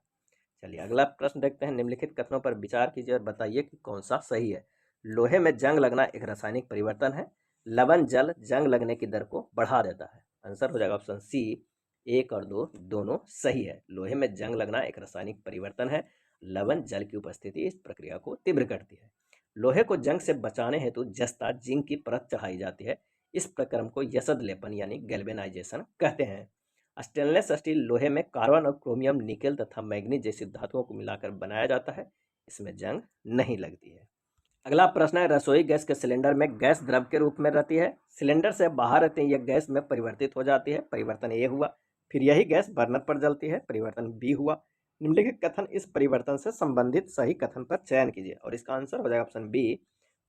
चलिए अगला प्रश्न देखते हैं। निम्नलिखित कथनों पर विचार कीजिए और बताइए कि कौन सा सही है। लोहे में जंग लगना एक रासायनिक परिवर्तन है। लवण जल जंग लगने की दर को बढ़ा देता है। आंसर हो जाएगा ऑप्शन सी 1 और 2 दोनों सही है। लोहे में जंग लगना एक रासायनिक परिवर्तन है। लवण जल की उपस्थिति इस प्रक्रिया को तीव्र करती है। लोहे को जंग से बचाने हेतु जस्ता जिंक की परत चढ़ाई जाती है। इस प्रक्रम को यसद लेपन यानी गैल्वेनाइजेशन कहते हैं। स्टेनलेस स्टील लोहे में कार्बन और क्रोमियम, निकेल तथा मैग्नीज जैसी धातुओं को मिलाकर बनाया जाता है। इसमें जंग नहीं लगती है। अगला प्रश्न है, रसोई गैस के सिलेंडर में गैस द्रव के रूप में रहती है। सिलेंडर से बाहर रहते ही यह गैस में परिवर्तित हो जाती है। परिवर्तन ए हुआ। फिर यही गैस बर्नर पर जलती है। परिवर्तन बी हुआ। निम्नलिखित कथन इस परिवर्तन से संबंधित सही कथन पर चयन कीजिए और इसका आंसर हो जाएगा ऑप्शन बी।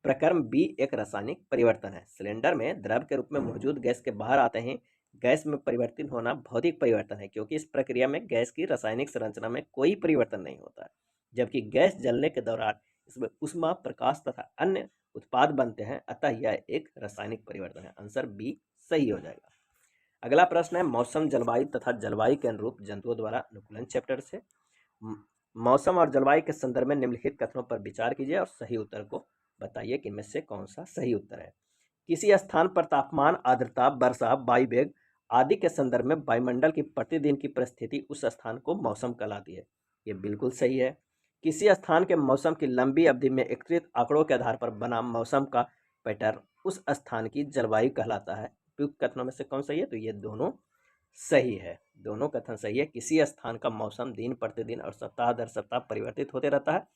प्रक्रम बी एक रासायनिक परिवर्तन है। सिलेंडर में द्रव के रूप में मौजूद गैस के बाहर आते ही गैस में परिवर्तित होना भौतिक परिवर्तन है, क्योंकि इस प्रक्रिया में गैस की रासायनिक संरचना में कोई परिवर्तन नहीं होता है। जबकि गैस जलने के दौरान इसमें ऊष्मा, प्रकाश तथा अन्य उत्पाद बनते हैं, अतः यह एक रासायनिक परिवर्तन है। आंसर बी सही हो जाएगा। अगला प्रश्न है, मौसम, जलवायु तथा जलवायु के अनुरूप जंतुओं द्वारा अनुकूलन चैप्टर से। मौसम और जलवायु के संदर्भ में निम्नलिखित कथनों पर विचार कीजिए और सही उत्तर को बताइए कि इनमें से कौन सा सही उत्तर है। किसी स्थान पर तापमान, आर्द्रता, वर्षा, वायु वेग आदि के संदर्भ में वायुमंडल की प्रतिदिन की परिस्थिति उस स्थान को मौसम कहलाती है। ये बिल्कुल सही है। किसी स्थान के मौसम की लंबी अवधि में एकत्रित आंकड़ों के आधार पर बना मौसम का पैटर्न उस स्थान की जलवायु कहलाता है। उपयुक्त कथनों में से कौन सही है? तो ये दोनों सही है। दोनों कथन सही है। किसी स्थान का मौसम दिन प्रतिदिन और सप्ताह दर सप्ताह परिवर्तित होते रहता है।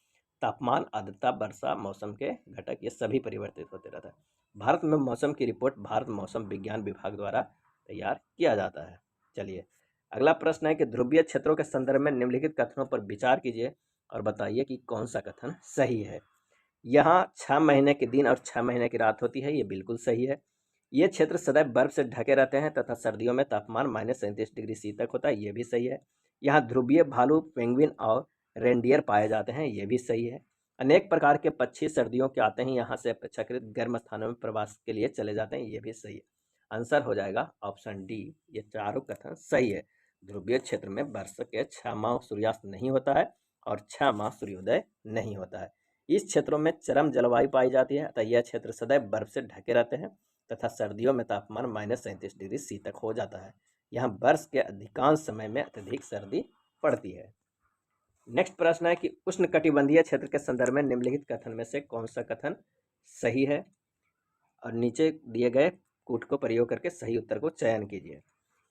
तापमान, आर्द्रता, वर्षा, मौसम के घटक ये सभी परिवर्तित होते रहता है। भारत में मौसम की रिपोर्ट भारत मौसम विज्ञान विभाग द्वारा तैयार किया जाता है। चलिए अगला प्रश्न है कि ध्रुवीय क्षेत्रों के संदर्भ में निम्नलिखित कथनों पर विचार कीजिए और बताइए कि कौन सा कथन सही है। यहाँ 6 महीने के दिन और 6 महीने की रात होती है। ये बिल्कुल सही है। ये क्षेत्र सदैव बर्फ से ढके रहते हैं तथा सर्दियों में तापमान -37 डिग्री सी तक होता है। ये भी सही है। यहाँ ध्रुवीय भालू, पेंगुइन और रेनडियर पाए जाते हैं। ये भी सही है। अनेक प्रकार के पक्षी सर्दियों के आते हैं यहाँ से अपेक्षाकृत गर्म स्थानों में प्रवास के लिए चले जाते हैं। ये भी सही है। आंसर हो जाएगा ऑप्शन डी। ये चारों कथन सही है। ध्रुवीय क्षेत्र में वर्ष के 6 माह सूर्यास्त नहीं होता है और 6 माह सूर्योदय नहीं होता है। इस क्षेत्रों में चरम जलवायु पाई जाती है, अतः यह क्षेत्र सदैव बर्फ से ढके रहते हैं तथा सर्दियों में तापमान -37 डिग्री सी तक हो जाता है। यहाँ वर्ष के अधिकांश समय में अत्यधिक सर्दी पड़ती है। नेक्स्ट प्रश्न है कि उष्णकटिबंधीय क्षेत्र के संदर्भ में निम्नलिखित कथन में से कौन सा कथन सही है, और नीचे दिए गए कूट को प्रयोग करके सही उत्तर को चयन कीजिए।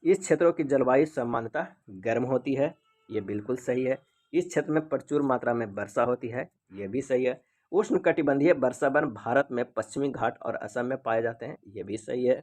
इस क्षेत्रों की जलवायु सामान्यतः गर्म होती है। ये बिल्कुल सही है। इस क्षेत्र में प्रचुर मात्रा में वर्षा होती है। ये भी सही है। उष्णकटिबंधीय वर्षावन भारत में पश्चिमी घाट और असम में पाए जाते हैं। ये भी सही है।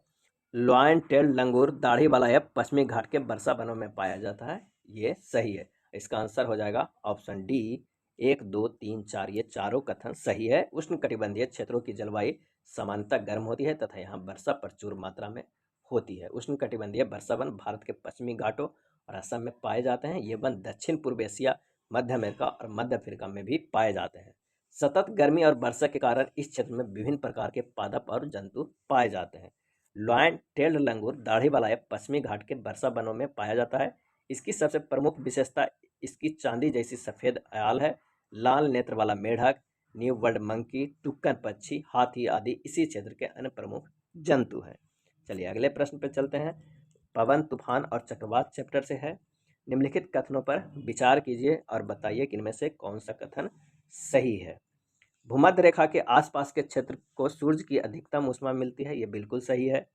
लॉयन टेल्ड लंगूर, दाढ़ी वाला यह पश्चिमी घाट के वर्षा वनों में पाया जाता है। ये सही है। इसका आंसर हो जाएगा ऑप्शन डी। 1, 2, 3, 4 ये चारों कथन सही है। उष्णकटिबंधीय क्षेत्रों की जलवायु सामान्यतः गर्म होती है तथा यहाँ वर्षा प्रचुर मात्रा में होती है। उष्णकटिबंधीय वर्षा वन भारत के पश्चिमी घाटों और असम में पाए जाते हैं। ये वन दक्षिण पूर्व एशिया, मध्य अमेरिका और मध्य अफ्रीका में भी पाए जाते हैं। सतत गर्मी और वर्षा के कारण इस क्षेत्र में विभिन्न प्रकार के पादप और जंतु पाए जाते हैं। लॉयन टेल्ड लंगूर, दाढ़ी वाला यह पश्चिमी घाट के वर्षा वनों में पाया जाता है। इसकी सबसे प्रमुख विशेषता इसकी चांदी जैसी सफ़ेद आल है। लाल नेत्र वाला मेढक, न्यू वर्ल्ड मंकी, टुक्कन पक्षी, हाथी आदि इसी क्षेत्र के अन्य प्रमुख जंतु हैं। चलिए अगले प्रश्न पर चलते हैं। पवन, तूफान और चक्रवात चैप्टर से है। निम्नलिखित कथनों पर विचार कीजिए और बताइए कि इनमें से कौन सा कथन सही है। भूमध्य रेखा के आसपास के क्षेत्र को सूर्य की अधिकतम ऊष्मा मिलती है। ये बिल्कुल सही है।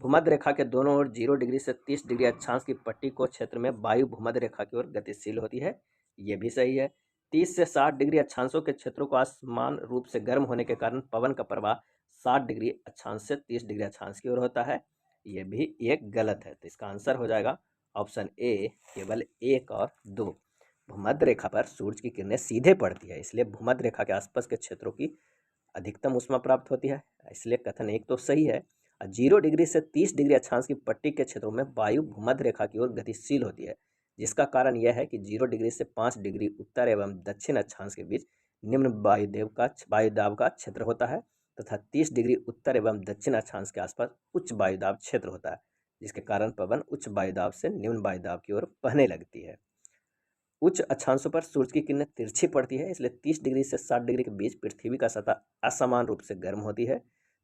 भूमध्य रेखा के दोनों ओर 0 डिग्री से 30 डिग्री अक्षांश की पट्टी को क्षेत्र में वायु भूमध्य रेखा की ओर गतिशील होती है। ये भी सही है। 30 से 60 डिग्री अक्षांशों के क्षेत्रों को असमान रूप से गर्म होने के कारण पवन का प्रवाह 60 डिग्री अक्षांश से 30 डिग्री अक्षांश की ओर होता है। ये भी एक गलत है। तो इसका आंसर हो जाएगा ऑप्शन ए, केवल 1 और 2। भूमध्य रेखा पर सूर्य की किरणें सीधे पड़ती है, इसलिए भूमध्य रेखा के आसपास के क्षेत्रों की अधिकतम ऊष्मा प्राप्त होती है। इसलिए कथन 1 तो सही है। 0 डिग्री से 30 डिग्री अक्षांश की पट्टी के क्षेत्रों में वायु भूमध्य रेखा की ओर गतिशील होती है, जिसका कारण यह है कि 0 डिग्री से 5 डिग्री उत्तर एवं दक्षिण अक्षांश के बीच निम्न वायुदाब का क्षेत्र होता है तथा 30 डिग्री उत्तर एवं दक्षिण अक्षांश के आसपास उच्च वायुदाब क्षेत्र होता है, जिसके कारण पवन उच्च वायुदाब से निम्न वायुदाब की ओर बहने लगती है। उच्च अक्षांशों पर सूर्य की किरणें तिरछी पड़ती है, इसलिए 30 डिग्री से 60 डिग्री के बीच पृथ्वी का सतह असमान रूप से गर्म होती है।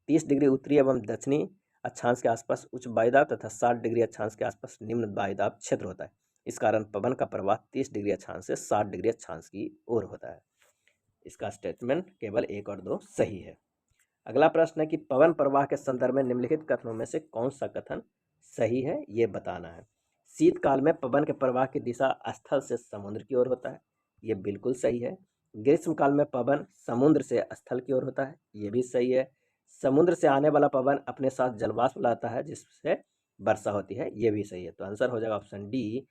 30 डिग्री उत्तरी एवं दक्षिणी अक्षांश के आसपास उच्च वायुदाब तथा 60 डिग्री अक्षांश के आसपास निम्न वायुदाब क्षेत्र होता है। इस कारण पवन का प्रवाह 30 डिग्री अक्षांश से 60 डिग्री अक्षांश की ओर होता है। इसका स्टेटमेंट केवल 1 और 2 सही है। अगला प्रश्न है कि पवन प्रवाह के संदर्भ में निम्नलिखित कथनों में से कौन सा कथन सही है, ये बताना है। शीतकाल में पवन के प्रवाह की दिशा स्थल से समुद्र की ओर होता है, ये बिल्कुल सही है। ग्रीष्मकाल में पवन समुद्र से स्थल की ओर होता है, ये भी सही है। समुद्र से आने वाला पवन अपने साथ जलवाष्प लाता है जिससे वर्षा होती है, ये भी सही है। तो आंसर हो जाएगा ऑप्शन डी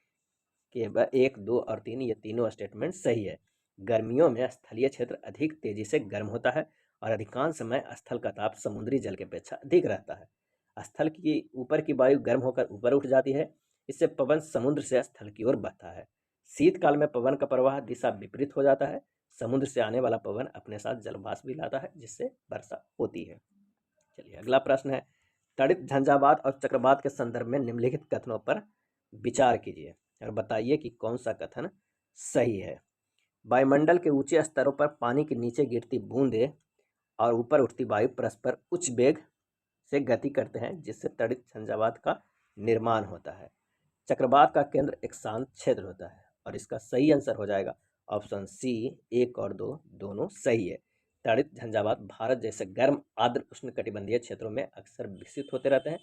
के 1, 2 और 3, ये तीनों स्टेटमेंट सही है। गर्मियों में स्थलीय क्षेत्र अधिक तेजी से गर्म होता है और अधिकांश समय स्थल का ताप समुद्री जल की अपेक्षा अधिक रहता है। स्थल की ऊपर की वायु गर्म होकर ऊपर उठ जाती है, इससे पवन समुद्र से स्थल की ओर बहता है। शीतकाल में पवन का प्रवाह दिशा विपरीत हो जाता है, समुद्र से आने वाला पवन अपने साथ जलवाष्प भी लाता है जिससे वर्षा होती है। चलिए अगला प्रश्न है, तड़ित झंझावात और चक्रवात के संदर्भ में निम्नलिखित कथनों पर विचार कीजिए और बताइए कि कौन सा कथन सही है। वायुमंडल के ऊंचे स्तरों पर पानी के नीचे गिरती बूंदें और ऊपर उठती वायु परस्पर उच्च वेग से गति करते हैं जिससे तड़ित झंझावात का निर्माण होता है। चक्रवात का केंद्र एक शांत क्षेत्र होता है और इसका सही आंसर हो जाएगा ऑप्शन सी, 1 और 2 दोनों सही है। तड़ित झंझावात भारत जैसे गर्म आर्द्र उष्णकटिबंधीय क्षेत्रों में अक्सर विकसित होते रहते हैं।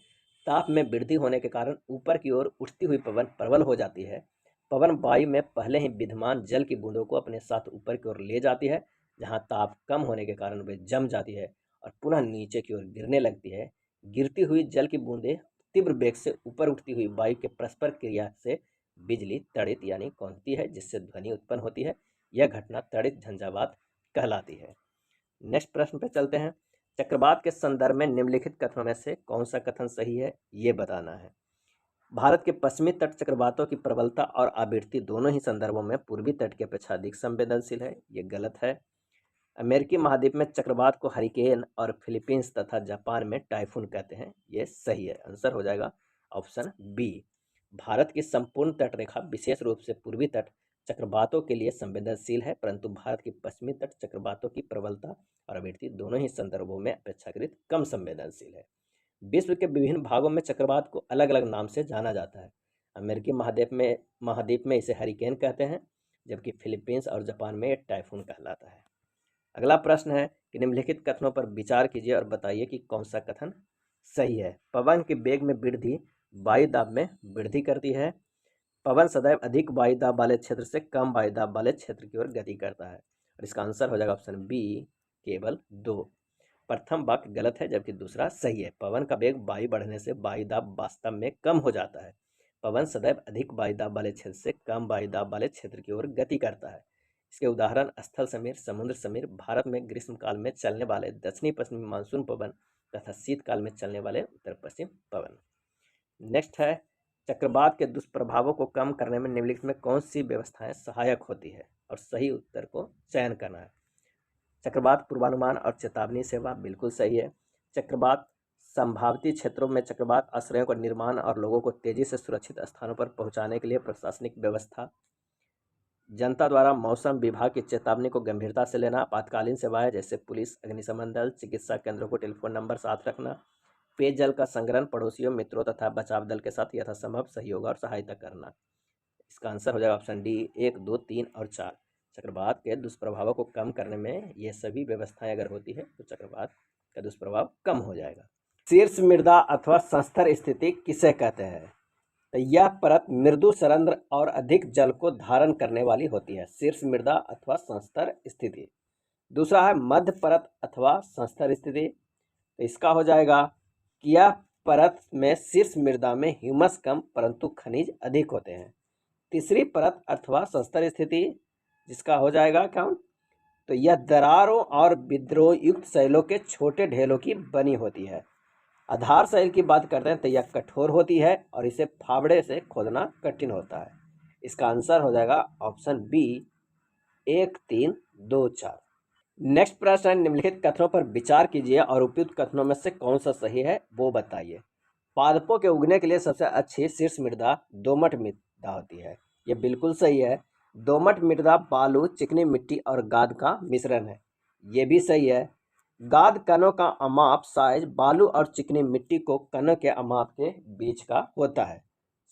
ताप में वृद्धि होने के कारण ऊपर की ओर उठती हुई पवन प्रबल हो जाती है। पवन वायु में पहले ही विद्यमान जल की बूंदों को अपने साथ ऊपर की ओर ले जाती है, जहां ताप कम होने के कारण वे जम जाती है और पुनः नीचे की ओर गिरने लगती है। गिरती हुई जल की बूंदें तीव्र वेग से ऊपर उठती हुई वायु के परस्पर क्रिया से बिजली तड़ित यानी कौंधती है जिससे ध्वनि उत्पन्न होती है। यह घटना तड़ित झंझावात कहलाती है। नेक्स्ट प्रश्न पे चलते हैं। चक्रवात के संदर्भ में निम्नलिखित कथनों में से कौन सा कथन सही है, ये बताना है। भारत के पश्चिमी तट चक्रवातों की प्रबलता और आवृत्ति दोनों ही संदर्भों में पूर्वी तट की अपेक्षा अधिक संवेदनशील है, ये गलत है। अमेरिकी महाद्वीप में चक्रवात को हरिकेन और फिलीपींस तथा जापान में टाइफून कहते हैं, ये सही है। आंसर हो जाएगा ऑप्शन बी। भारत की संपूर्ण तट रेखा विशेष रूप से पूर्वी तट चक्रवातों के लिए संवेदनशील है, परंतु भारत की पश्चिमी तट चक्रवातों की प्रबलता और आवृत्ति दोनों ही संदर्भों में अपेक्षाकृत कम संवेदनशील है। विश्व के विभिन्न भागों में चक्रवात को अलग अलग नाम से जाना जाता है। अमेरिकी महाद्वीप में इसे हरिकेन कहते हैं, जबकि फिलीपींस और जापान में टाइफून कहलाता है। अगला प्रश्न है कि निम्नलिखित कथनों पर विचार कीजिए और बताइए कि कौन सा कथन सही है। पवन के वेग में वृद्धि वायु दाब में वृद्धि करती है। पवन सदैव अधिक वायु दाब वाले क्षेत्र से कम वायु दाब वाले क्षेत्र की ओर गति करता है और इसका आंसर हो जाएगा ऑप्शन बी, केवल 2। प्रथम वाक्य गलत है जबकि दूसरा सही है। पवन का वेग वायु बढ़ने से वायु दाब वास्तव में कम हो जाता है। पवन सदैव अधिक वायु दाब वाले क्षेत्र से कम वायु दाब वाले क्षेत्र की ओर गति करता है। इसके उदाहरण स्थल समीर, समुद्र समीर, भारत में ग्रीष्मकाल में चलने वाले दक्षिणी पश्चिमी मानसून पवन तथा शीतकाल में चलने वाले उत्तर पश्चिम पवन। नेक्स्ट है, चक्रवात के दुष्प्रभावों को कम करने में निम्नलिखित में कौन सी व्यवस्थाएं सहायक होती है, और सही उत्तर को चयन करना है। चक्रवात पूर्वानुमान और चेतावनी सेवा बिल्कुल सही है। चक्रवात संभावित क्षेत्रों में चक्रवात आश्रयों का निर्माण और लोगों को तेजी से सुरक्षित स्थानों पर पहुंचाने के लिए प्रशासनिक व्यवस्था। जनता द्वारा मौसम विभाग की चेतावनी को गंभीरता से लेना। आपातकालीन सेवाएं जैसे पुलिस, अग्निशमन दल, चिकित्सा केंद्रों को टेलीफोन नंबर साथ रखना। पेयजल का संग्रहण, पड़ोसियों, मित्रों तथा बचाव दल के साथ यथासंभव सहयोग और सहायता करना। इसका आंसर हो जाएगा ऑप्शन डी, 1, 2, 3 और 4। चक्रवात के दुष्प्रभावों को कम करने में ये सभी व्यवस्थाएं अगर होती है तो चक्रवात का दुष्प्रभाव कम हो जाएगा। शीर्ष मृदा अथवा संस्तर स्थिति किसे कहते हैं? तो यह परत मृदु सरंध्र और अधिक जल को धारण करने वाली होती है, शीर्ष मृदा अथवा संस्तर स्थिति। दूसरा है मध्य परत अथवा संस्तर स्थिति। तो इसका हो जाएगा कि यह परत में शीर्ष मृदा में ह्यूमस कम परंतु खनिज अधिक होते हैं। तीसरी परत अथवा संस्तर स्थिति जिसका हो जाएगा कौन, तो यह दरारों और विद्रोह युक्त शैलों के छोटे ढेलों की बनी होती है। आधार शैल की बात करते हैं तो यह कठोर होती है और इसे फावड़े से खोदना कठिन होता है। इसका आंसर हो जाएगा ऑप्शन बी, 1, 3, 2, 4। नेक्स्ट प्रश्न है, निम्नलिखित कथनों पर विचार कीजिए और उपयुक्त कथनों में से कौन सा सही है वो बताइए। पादपों के उगने के लिए सबसे अच्छी शीर्ष मृदा दोमट मृदा होती है, ये बिल्कुल सही है। दोमट मृदा बालू, चिकनी मिट्टी और गाद का मिश्रण है, ये भी सही है। गाद कणों का अमाप साइज बालू और चिकनी मिट्टी को कणों के अमाप के बीच का होता है।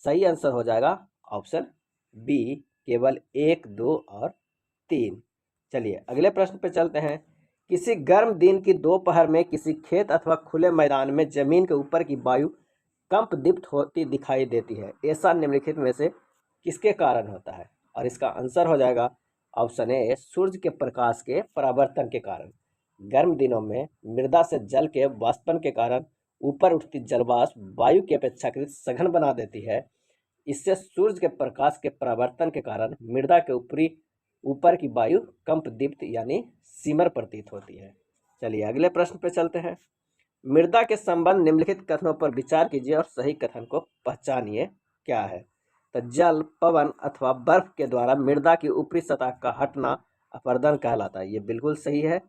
सही आंसर हो जाएगा ऑप्शन बी, केवल 1, 2 और 3। चलिए अगले प्रश्न पे चलते हैं किसी गर्म दिन की दोपहर में किसी खेत अथवा खुले मैदान में जमीन के ऊपर की वायु कंपदीप्त होती दिखाई देती है। ऐसा निम्नलिखित में से किसके कारण होता है? और इसका आंसर हो जाएगा ऑप्शन ए, सूर्य के प्रकाश के परावर्तन के कारण। गर्म दिनों में मृदा से जल के वाष्पन के कारण ऊपर उठती जलवाष्प वायु की अपेक्षाकृत सघन बना देती है। इससे सूर्य के प्रकाश के परावर्तन के कारण मृदा के ऊपर की वायु कंपदीप्त यानी सिमर प्रतीत होती है। चलिए अगले प्रश्न पे चलते हैं। मृदा के संबंध निम्नलिखित कथनों पर विचार कीजिए और सही कथन को पहचानिए। क्या है? तो जल, पवन अथवा बर्फ के द्वारा मृदा की ऊपरी सतह का हटना अपरदन कहलाता है। ये बिल्कुल सही है।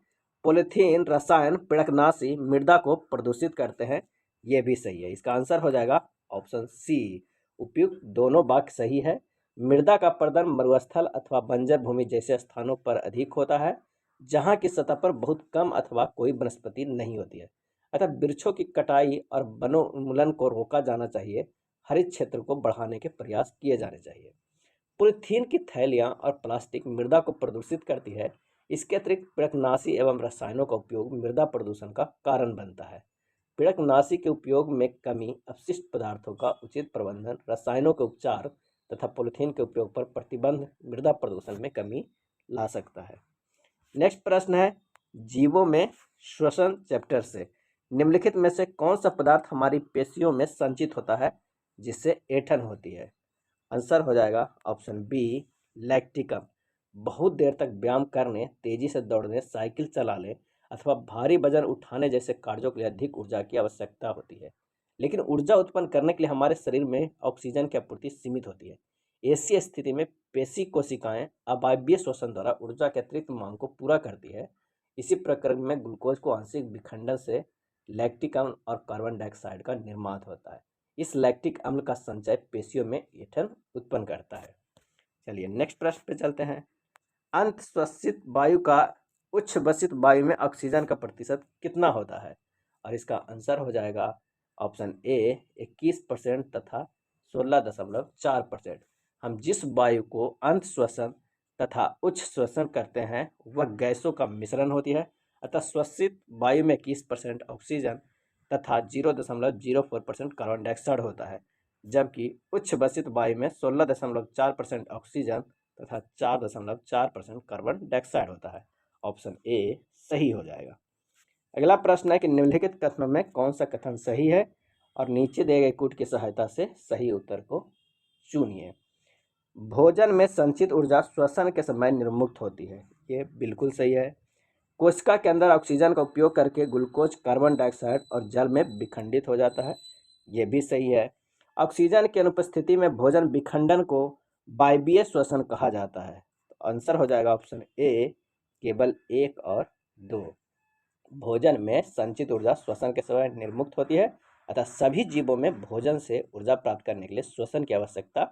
पॉलीथीन रसायन पिड़कनाशी मृदा को प्रदूषित करते हैं। ये भी सही है। इसका आंसर हो जाएगा ऑप्शन सी। उपयुक्त दोनों वाक्य सही है। मृदा का अपरदन मरुस्थल अथवा बंजर भूमि जैसे स्थानों पर अधिक होता है, जहाँ की सतह पर बहुत कम अथवा कोई वनस्पति नहीं होती है। अतः वृक्षों की कटाई और वनोन्मूलन को रोका जाना चाहिए। हरित क्षेत्र को बढ़ाने के प्रयास किए जाने चाहिए। पॉलीथीन की थैलियाँ और प्लास्टिक मृदा को प्रदूषित करती है। इसके अतिरिक्त पिड़कनाशी एवं रसायनों का उपयोग मृदा प्रदूषण का कारण बनता है। पिड़कनाशी के उपयोग में कमी, अपशिष्ट पदार्थों का उचित प्रबंधन, रसायनों के उपचार तथा पॉलीथीन के उपयोग पर प्रतिबंध मृदा प्रदूषण में कमी ला सकता है। नेक्स्ट प्रश्न है, जीवों में श्वसन चैप्टर से निम्नलिखित में से कौन सा पदार्थ हमारी पेशियों में संचित होता है जिससे ऐंठन होती है? आंसर हो जाएगा ऑप्शन बी, लैक्टिकम। बहुत देर तक व्यायाम करने, तेजी से दौड़ने, साइकिल चलाने अथवा भारी वजन उठाने जैसे कार्यों के लिए अधिक ऊर्जा की आवश्यकता होती है। लेकिन ऊर्जा उत्पन्न करने के लिए हमारे शरीर में ऑक्सीजन की आपूर्ति सीमित होती है। ऐसी स्थिति में पेशी कोशिकाएं अवायवीय श्वसन द्वारा ऊर्जा के अतिरिक्त मांग को पूरा करती है। इसी प्रक्रिया में ग्लूकोज को आंशिक विखंडन से लैक्टिक अम्ल और कार्बन डाइऑक्साइड का निर्माण होता है। इस लैक्टिक अम्ल का संचय पेशियों में ऐंठन उत्पन्न करता है। चलिए नेक्स्ट प्रश्न पे चलते हैं। अंतःश्वसित वायु का उच्छ्वसित वायु में ऑक्सीजन का प्रतिशत कितना होता है? और इसका आंसर हो जाएगा ऑप्शन ए, 21% तथा 16.4%। हम जिस वायु को अंतःश्वसन तथा उच्च श्वसन करते हैं वह गैसों का मिश्रण होती है। अतः श्वसित वायु में 21% ऑक्सीजन तथा 0.04% कार्बन डाइऑक्साइड होता है, जबकि उच्छ्वसित वायु में 16.4% ऑक्सीजन तथा 4.4% कार्बन डाइऑक्साइड होता है। ऑप्शन ए सही हो जाएगा। अगला प्रश्न है कि निम्नलिखित कथनों में कौन सा कथन सही है, और नीचे दिए गए कूट की सहायता से सही उत्तर को चुनिए। भोजन में संचित ऊर्जा श्वसन के समय निर्मुक्त होती है। ये बिल्कुल सही है। कोशिका के अंदर ऑक्सीजन का उपयोग करके ग्लूकोज, कार्बन डाइऑक्साइड और जल में विखंडित हो जाता है। ये भी सही है। ऑक्सीजन की अनुपस्थिति में भोजन विखंडन को वायवीय श्वसन कहा जाता है। तो आंसर हो जाएगा ऑप्शन ए, केवल 1 और 2। भोजन में संचित ऊर्जा श्वसन के समय निर्मुक्त होती है। अतः सभी जीवों में भोजन से ऊर्जा प्राप्त करने के लिए श्वसन की आवश्यकता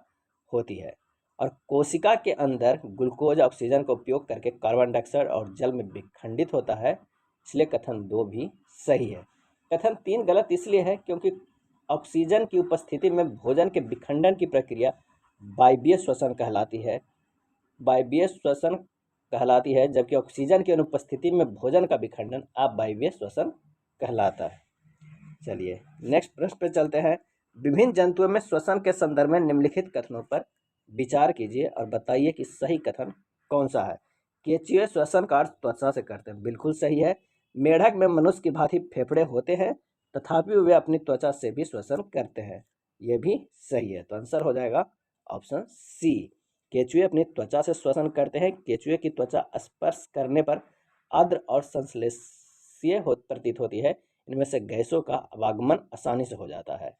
होती है। और कोशिका के अंदर ग्लूकोज ऑक्सीजन का उपयोग करके कार्बन डाइऑक्साइड और जल में विखंडित होता है। इसलिए कथन 2 भी सही है। कथन 3 गलत इसलिए है क्योंकि ऑक्सीजन की उपस्थिति में भोजन के विखंडन की प्रक्रिया वायवीय श्वसन कहलाती है। वायवीय श्वसन कहलाती है, जबकि ऑक्सीजन की अनुपस्थिति में भोजन का विखंडन अवायवीय श्वसन कहलाता है। चलिए नेक्स्ट प्रश्न पर चलते हैं। विभिन्न जंतुओं में श्वसन के संदर्भ में निम्नलिखित कथनों पर विचार कीजिए और बताइए कि सही कथन कौन सा है। केंचुए श्वसन का अर्थ त्वचा से करते हैं। बिल्कुल सही है। मेढक में मनुष्य की भांति फेफड़े होते हैं, तथापि वे अपनी त्वचा से भी श्वसन करते हैं। ये भी सही है। तो आंसर हो जाएगा ऑप्शन सी, केंचुए अपनी त्वचा से श्वसन करते हैं। केंचुए की त्वचा स्पर्श करने पर आर्द्र और संश्लेषीय प्रतीत होती है। इनमें से गैसों का आवागमन आसानी से हो जाता है।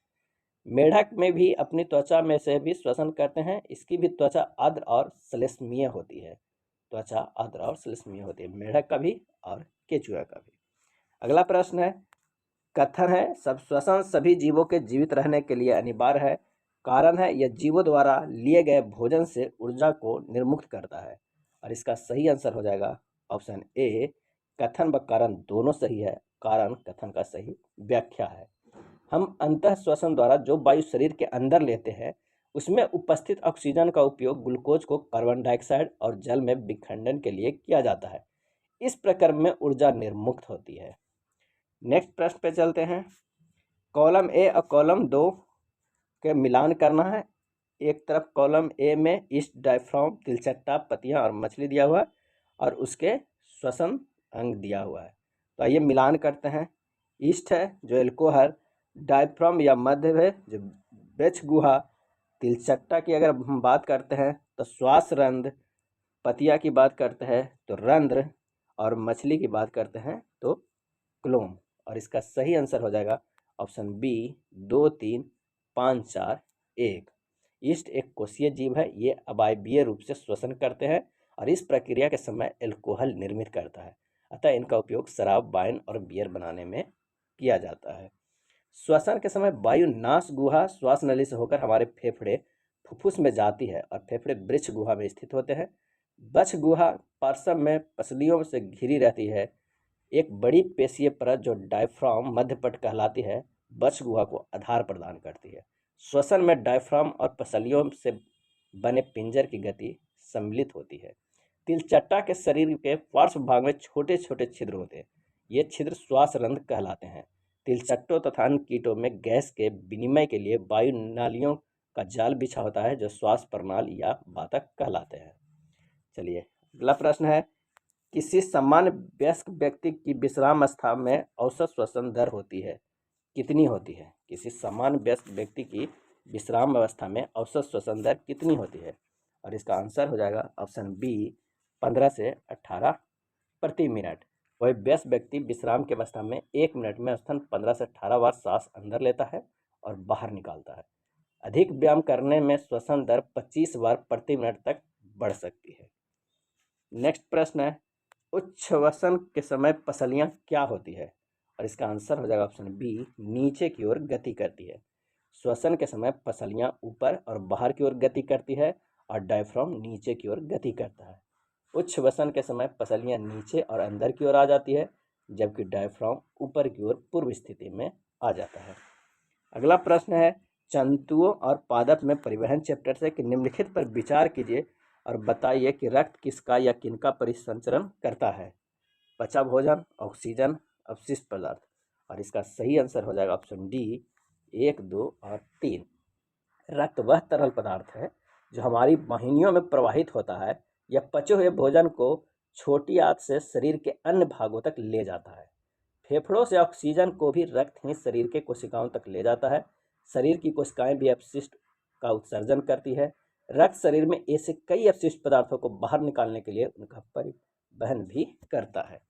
मेढक में भी अपनी त्वचा में से भी श्वसन करते हैं। इसकी भी त्वचा आर्द्र और श्लेष्मीय होती है। त्वचा आर्द्र और श्लेष्मीय होती है, मेढक का भी और केंचुआ का भी। अगला प्रश्न है, कथन है सब श्वसन सभी जीवों के जीवित रहने के लिए अनिवार्य है। कारण है यह जीवों द्वारा लिए गए भोजन से ऊर्जा को निर्मुक्त करता है। और इसका सही आंसर हो जाएगा ऑप्शन ए, कथन व कारण दोनों सही है। कारण कथन का सही व्याख्या है। हम अंतः श्वसन द्वारा जो वायु शरीर के अंदर लेते हैं उसमें उपस्थित ऑक्सीजन का उपयोग ग्लूकोज को कार्बन डाइऑक्साइड और जल में विखंडन के लिए किया जाता है। इस प्रक्रिया में ऊर्जा निर्मुक्त होती है। नेक्स्ट प्रश्न पे चलते हैं। कॉलम ए और कॉलम 2 के मिलान करना है। एक तरफ कॉलम ए में ईस्ट, डायफ्राम, तिलचट्टा, पत्तियां और मछली दिया हुआ है और उसके श्वसन अंग दिया हुआ है। तो आइए मिलान करते हैं। ईस्ट है जो एल्कोहल, डायफ्राम या मध्य है जो ब्रेच गुहा, तिलचट्टा की अगर हम बात करते हैं तो श्वास रंध्र, पतिया की बात करते हैं तो रंध्र और मछली की बात करते हैं तो क्लोम। और इसका सही आंसर हो जाएगा ऑप्शन बी 2, 3, 5, 4, 1। ईस्ट एक कोशीय जीव है, ये अवायवीय रूप से श्वसन करते हैं और इस प्रक्रिया के समय एल्कोहल निर्मित करता है, अतः इनका उपयोग शराब, वाइन और बियर बनाने में किया जाता है। श्वसन के समय वायु नास गुहा श्वास नली से होकर हमारे फेफड़े फुफ्फुस में जाती है और फेफड़े वृक्ष गुहा में स्थित होते हैं। बछ गुहा पार्श्व में पसलियों से घिरी रहती है। एक बड़ी पेशीय परत जो डायफ्राम मध्यपट कहलाती है, बछ गुहा को आधार प्रदान करती है। श्वसन में डायफ्राम और पसलियों से बने पिंजर की गति सम्मिलित होती है। तिलचट्टा के शरीर के पार्श्व भाग में छोटे छोटे छिद्र होते हैं, ये छिद्र श्वास रंध्र कहलाते हैं। तिलचट्टों तथा अन्य कीटों में गैस के विनिमय के लिए वायु नालियों का जाल बिछा होता है जो श्वास प्रणाली या वातक कहलाते हैं। चलिए अगला प्रश्न है, किसी सामान्य वयस्क व्यक्ति की विश्राम अवस्था में औसत श्वसन दर होती है, कितनी होती है? किसी सामान्य वयस्क व्यक्ति की विश्राम अवस्था में औसत श्वसन दर कितनी होती है? और इसका आंसर हो जाएगा ऑप्शन बी 15 से 18 प्रति मिनट। वही वयस्क व्यक्ति विश्राम की अवस्था में 1 मिनट में औसतन 15 से 18 बार सांस अंदर लेता है और बाहर निकालता है। अधिक व्यायाम करने में श्वसन दर 25 बार प्रति मिनट तक बढ़ सकती है। नेक्स्ट प्रश्न है, उच्छ्वसन के समय पसलियां क्या होती है? और इसका आंसर हो जाएगा ऑप्शन बी नीचे की ओर गति करती है। श्वसन के समय पसलियां ऊपर और बाहर की ओर गति करती है और डायफ्राम नीचे की ओर गति करता है। उच्छ्वसन के समय पसलियां नीचे और अंदर की ओर आ जाती है, जबकि डायफ्राम ऊपर की ओर पूर्व स्थिति में आ जाता है। अगला प्रश्न है, जंतुओं और पादप में परिवहन चैप्टर से कि निम्नलिखित पर विचार कीजिए और बताइए कि रक्त किसका या किनका परिसंचरण करता है? पचा भोजन, ऑक्सीजन, अपशिष्ट पदार्थ। और इसका सही आंसर हो जाएगा ऑप्शन डी 1, 2 और 3। रक्त वह तरल पदार्थ है जो हमारी वाहिनियों में प्रवाहित होता है। यह पचे हुए भोजन को छोटी आंत से शरीर के अन्य भागों तक ले जाता है। फेफड़ों से ऑक्सीजन को भी रक्त ही शरीर के कोशिकाओं तक ले जाता है। शरीर की कोशिकाएं भी अपशिष्ट का उत्सर्जन करती है। रक्त शरीर में ऐसे कई अपशिष्ट पदार्थों को बाहर निकालने के लिए उनका परिवहन भी करता है।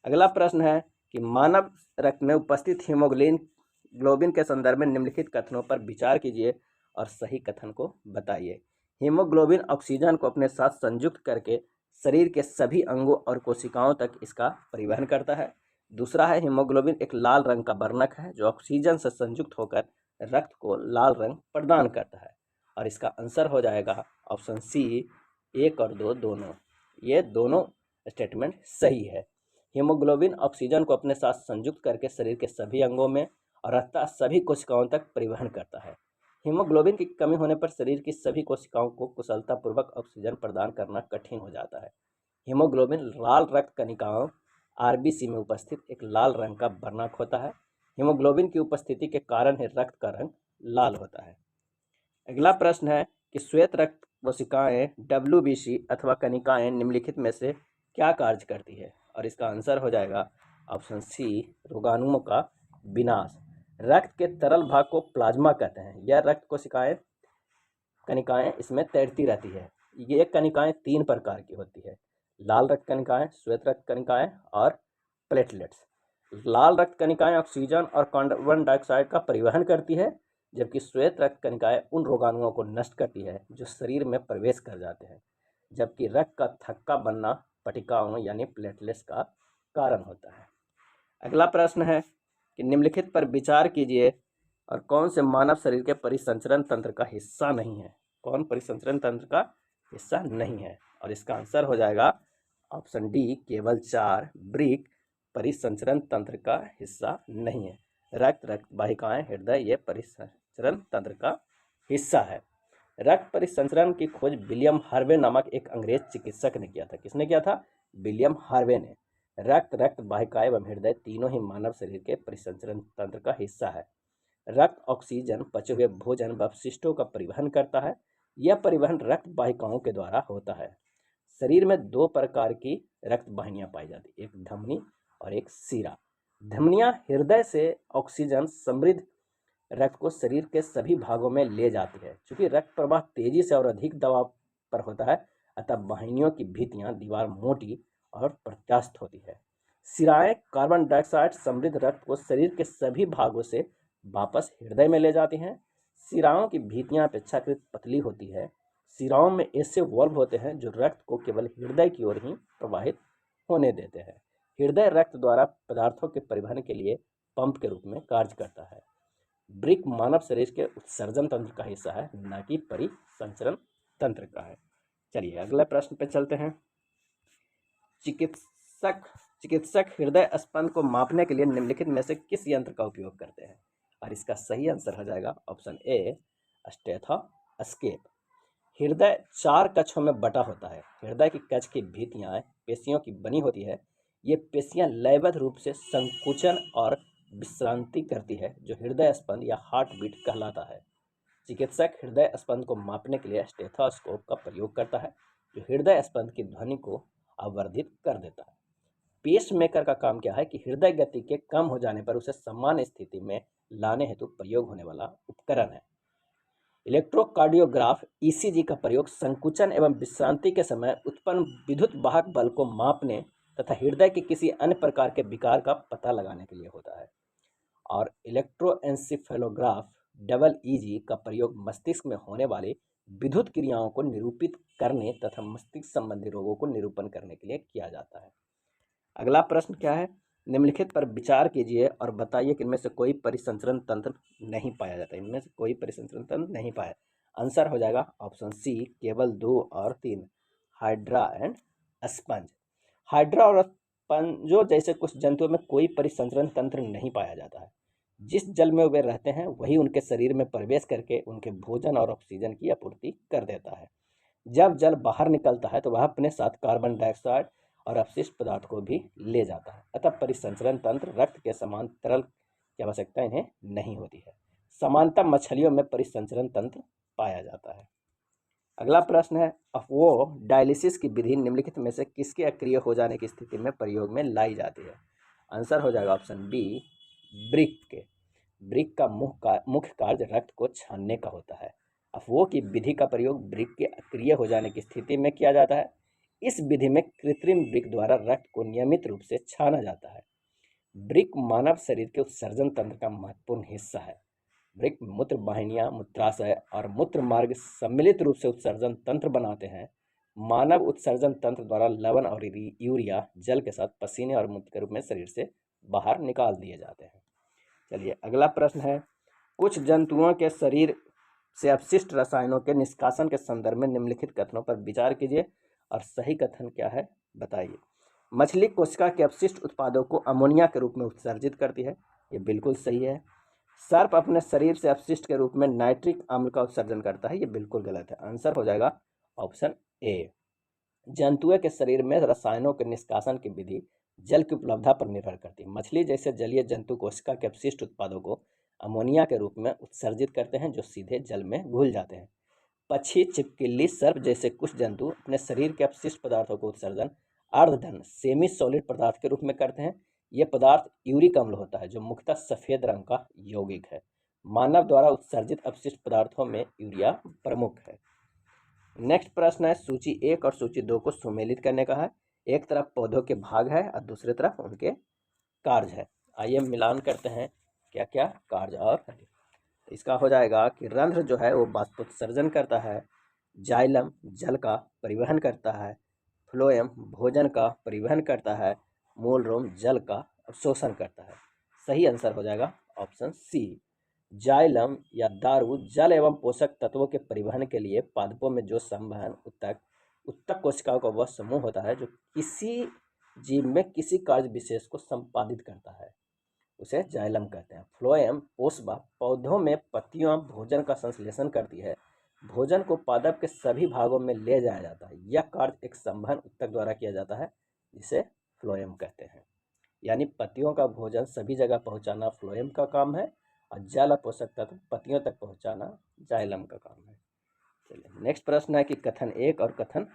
अगला प्रश्न है कि मानव रक्त में उपस्थित हीमोग्लोबिन के संदर्भ में निम्नलिखित कथनों पर विचार कीजिए और सही कथन को बताइए। हीमोग्लोबिन ऑक्सीजन को अपने साथ संयुक्त करके शरीर के सभी अंगों और कोशिकाओं तक इसका परिवहन करता है। दूसरा है, हीमोग्लोबिन एक लाल रंग का वर्णक है जो ऑक्सीजन से संयुक्त होकर रक्त को लाल रंग प्रदान करता है। और इसका आंसर हो जाएगा ऑप्शन सी 1 और 2 दोनों। ये दोनों स्टेटमेंट सही है। हीमोग्लोबिन ऑक्सीजन को अपने साथ संयुक्त करके शरीर के सभी अंगों में और अतः सभी कोशिकाओं तक परिवहन करता है। हीमोग्लोबिन की कमी होने पर शरीर की सभी कोशिकाओं को कुशलतापूर्वक ऑक्सीजन प्रदान करना कठिन हो जाता है। हीमोग्लोबिन लाल रक्त कणिकाओं आरबीसी में उपस्थित एक लाल रंग का वर्णक होता है। हीमोग्लोबिन की उपस्थिति के कारण ही रक्त का रंग लाल होता है। अगला प्रश्न है कि श्वेत रक्त कोशिकाएं WBC अथवा कणिकाएं निम्नलिखित में से क्या कार्य करती है? और इसका आंसर हो जाएगा ऑप्शन सी रोगाणुओं का विनाश। रक्त के तरल भाग को प्लाज्मा कहते हैं। यह रक्त कोशिकाएं कणिकाएं इसमें तैरती रहती है। ये कणिकाएं 3 प्रकार की होती है, लाल रक्त कणिकाएं, श्वेत रक्त कणिकाएं और प्लेटलेट्स। लाल रक्त कणिकाएं ऑक्सीजन और कार्बन डाइऑक्साइड का परिवहन करती है, जबकि श्वेत रक्त कणिकाएं उन रोगाणुओं को नष्ट करती है जो शरीर में प्रवेश कर जाते हैं, जबकि रक्त का थक्का बनना पट्टिकाओं यानी प्लेटलेट्स का कारण होता है। अगला प्रश्न है कि निम्नलिखित पर विचार कीजिए और कौन से मानव शरीर के परिसंचरण तंत्र का हिस्सा नहीं है? कौन परिसंचरण तंत्र का हिस्सा नहीं है? और इसका आंसर हो जाएगा ऑप्शन डी केवल 4 ब्रिक परिसंचरण तंत्र का हिस्सा नहीं है। रक्त वाहिकाएं, हृदय ये परिसंचरण तंत्र का हिस्सा है। रक्त परिसंचरण की खोज विलियम हार्वे नामक एक अंग्रेज चिकित्सक ने किया था। किसने किया था? विलियम हार्वे ने। रक्त वाहिका एवं हृदय तीनों ही मानव शरीर के परिसंचरण तंत्र का हिस्सा है। रक्त ऑक्सीजन, पचे हुए भोजन व अपशिष्टों का परिवहन करता है। यह परिवहन रक्त वाहिकाओं के द्वारा होता है। शरीर में दो प्रकार की रक्त वाहिनियां पाई जाती, एक धमनी और एक शिरा। धमनियां हृदय से ऑक्सीजन समृद्ध रक्त को शरीर के सभी भागों में ले जाती है। चूंकि रक्त प्रवाह तेजी से और अधिक दबाव पर होता है, अतः वाहिनियों की भित्तियां दीवार मोटी और प्रत्यास्थ होती है। शिराएं कार्बन डाइऑक्साइड समृद्ध रक्त को शरीर के सभी भागों से वापस हृदय में ले जाती हैं। शिराओं की भित्तियां अपेक्षाकृत पतली होती है। शिराओं में ऐसे वाल्व होते हैं जो रक्त को केवल हृदय की ओर ही प्रवाहित होने देते हैं। हृदय रक्त द्वारा पदार्थों के परिवहन के लिए पंप के रूप में कार्य करता है। वृक्क मानव शरीर के उत्सर्जन तंत्र का हिस्सा है, न कि परिसंचरण तंत्र का है। चलिए अगले प्रश्न पे चलते हैं। चिकित्सक हृदय स्पंद को मापने के लिए निम्नलिखित में से किस यंत्र का उपयोग करते हैं? और इसका सही आंसर हो जाएगा ऑप्शन ए, स्टेथोस्कोप। हृदय 4 कक्षों में बटा होता है। हृदय की कक्ष की भित्तियां पेशियों की बनी होती है। ये पेशियां लयबद्ध रूप से संकुचन और विश्रांति करती है, जो हृदय स्पंद या हार्ट बीट कहलाता है। चिकित्सक हृदय स्पंद को मापने के लिए स्टेथोस्कोप का प्रयोग करता है, जो हृदय स्पंद की ध्वनि को आवर्धित कर देता है। पेसमेकर का काम क्या है कि हृदय गति के कम हो जाने पर उसे सामान्य स्थिति में लाने हेतु प्रयोग होने वाला उपकरण है। इलेक्ट्रोकार्डियोग्राफ ईसीजी का प्रयोग संकुचन एवं विश्रांति के समय उत्पन्न विद्युत वाहक बल को मापने तथा हृदय के किसी अन्य प्रकार के विकार का पता लगाने के लिए होता है। और इलेक्ट्रोएन्सेफेलोग्राफ डबल ईजी का प्रयोग मस्तिष्क में होने वाले विद्युत क्रियाओं को निरूपित करने तथा मस्तिष्क संबंधी रोगों को निरूपण करने के लिए किया जाता है। अगला प्रश्न क्या है? निम्नलिखित पर विचार कीजिए और बताइए कि इनमें से कोई परिसंचरण तंत्र नहीं पाया जाता। इनमें से कोई परिसंचरण तंत्र नहीं पाया। आंसर हो जाएगा ऑप्शन सी, केवल 2 और 3, हाइड्रा एंड स्पंज। हाइड्रा और स्पंजों जैसे कुछ जंतुओं में कोई परिसंचरण तंत्र नहीं पाया जाता है। जिस जल में वे रहते हैं वही उनके शरीर में प्रवेश करके उनके भोजन और ऑक्सीजन की आपूर्ति कर देता है। जब जल बाहर निकलता है तो वह अपने साथ कार्बन डाइऑक्साइड और अपशिष्ट पदार्थ को भी ले जाता है। अतः परिसंचरण तंत्र रक्त के समान तरल की आवश्यकता इन्हें नहीं होती है। सामान्यतः मछलियों में परिसंचरण तंत्र पाया जाता है। अगला प्रश्न है, अफवो डायलिसिस की विधि निम्नलिखित में से किसके अक्रिय हो जाने की स्थिति में प्रयोग में लाई जाती है? आंसर हो जाएगा ऑप्शन बी, ब्रिक के। ब्रिक का मुख्य कार्य रक्त को छानने का होता है। अफवो की विधि का प्रयोग ब्रिक के अक्रिय हो जाने की स्थिति में किया जाता है। इस विधि में कृत्रिम ब्रिक द्वारा रक्त को नियमित रूप से छाना जाता है। ब्रिक मानव शरीर के उत्सर्जन तंत्र का महत्वपूर्ण हिस्सा है। ब्रिक मूत्र वाहिनियां, मूत्राशय और मूत्र मार्ग सम्मिलित रूप से उत्सर्जन तंत्र बनाते हैं। मानव उत्सर्जन तंत्र द्वारा लवण और यूरिया जल के साथ पसीने और मूत्र के रूप में शरीर से बाहर निकाल दिए जाते हैं। चलिए अगला प्रश्न है, कुछ जंतुओं के शरीर से अपशिष्ट रसायनों के निष्कासन के संदर्भ में निम्नलिखित कथनों पर विचार कीजिए और सही कथन क्या है बताइए। मछली कोशिका के अपशिष्ट उत्पादों को अमोनिया के रूप में उत्सर्जित करती है, ये बिल्कुल सही है। सर्प अपने शरीर से अपशिष्ट के रूप में नाइट्रिक अम्ल का उत्सर्जन करता है, ये बिल्कुल गलत है। आंसर हो जाएगा ऑप्शन ए। जंतुओं के शरीर में रसायनों के निष्कासन की विधि जल की उपलब्धता पर निर्भर करती है। मछली जैसे जलीय जंतु कोशिका के अपशिष्ट उत्पादों को अमोनिया के रूप में उत्सर्जित करते हैं, जो सीधे जल में घुल जाते हैं। पक्षी, छिपकली, सर्प जैसे कुछ जंतु अपने शरीर के अपशिष्ट पदार्थों को उत्सर्जन अर्धघन सेमी सॉलिड पदार्थ के रूप में करते हैं। यह पदार्थ यूरिक अम्ल होता है, जो मुख्यतः सफेद रंग का यौगिक है। मानव द्वारा उत्सर्जित अपशिष्ट पदार्थों में यूरिया प्रमुख है। नेक्स्ट प्रश्न है, सूची 1 और सूची 2 को सुमेलित करने का है। एक तरफ पौधों के भाग है और दूसरी तरफ उनके कार्य है। आइए मिलान करते हैं क्या क्या कार्य और है। इसका हो जाएगा कि रंध्र जो है वो बाष्पोत्सर्जन करता है, जाइलम जल का परिवहन करता है, फ्लोएम भोजन का परिवहन करता है, मूलरोम जल का अवशोषण करता है। सही आंसर हो जाएगा ऑप्शन सी। जाइलम या दारू जल एवं पोषक तत्वों के परिवहन के लिए पादपों में जो संवहन उत्तक कोशिकाओं का वह समूह होता है जो किसी जीव में किसी कार्य विशेष को संपादित करता है, उसे जाइलम कहते हैं। फ्लोएम पोषबा पौधों में पत्तियां भोजन का संश्लेषण करती है। भोजन को पादप के सभी भागों में ले जाया जाता है। यह कार्य एक संवहन उत्तक द्वारा किया जाता है। जिसे फ्लोएम कहते हैं। यानी पत्तियों का भोजन सभी जगह पहुंचाना फ्लोएम का काम है और जल पोषक तत्व पत्तियों तक पहुंचाना जाइलम का काम है। चलिए नेक्स्ट प्रश्न है कि कथन 1 और कथन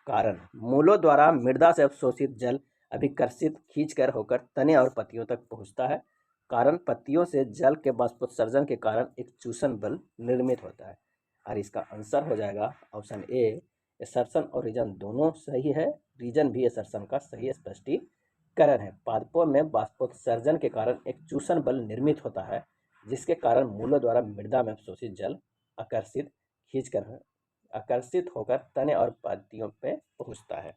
कारण। मूलों द्वारा मृदा से अवशोषित जल अभिकर्षित खींचकर होकर तने और पत्तियों तक पहुंचता है। कारण पत्तियों से जल के बाष्पोत्सर्जन के कारण एक चूषण बल निर्मित होता है। और इसका आंसर हो जाएगा ऑप्शन ए। एसर्शन और रीजन दोनों सही है। रीजन भी एसर्शन का सही स्पष्टीकरण है। पादपों में बाष्पोत्सर्जन के कारण एक चूषण बल निर्मित होता है, जिसके कारण मूलों द्वारा मृदा में अवशोषित जल आकर्षित होकर तने और पत्तियों पे पहुंचता है।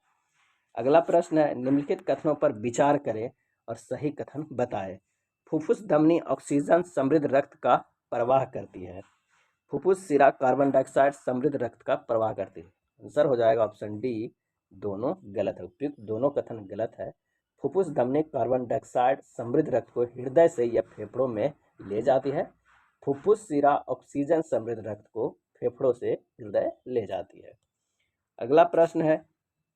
अगला प्रश्न है, निम्नलिखित कथनों पर विचार करें और सही कथन बताएं। फुफ्फुस धमनी ऑक्सीजन समृद्ध रक्त का प्रवाह करती है। फुफ्फुस शिरा कार्बन डाइऑक्साइड समृद्ध रक्त का प्रवाह करती है। आंसर हो जाएगा ऑप्शन डी, दोनों गलत है। उपयुक्त दोनों कथन गलत है। फुफ्फुस धमनी कार्बन डाइऑक्साइड समृद्ध रक्त को हृदय से या फेफड़ों में ले जाती है। फुफ्फुस शिरा ऑक्सीजन समृद्ध रक्त को फेफड़ों से हृदय ले जाती है। अगला प्रश्न है,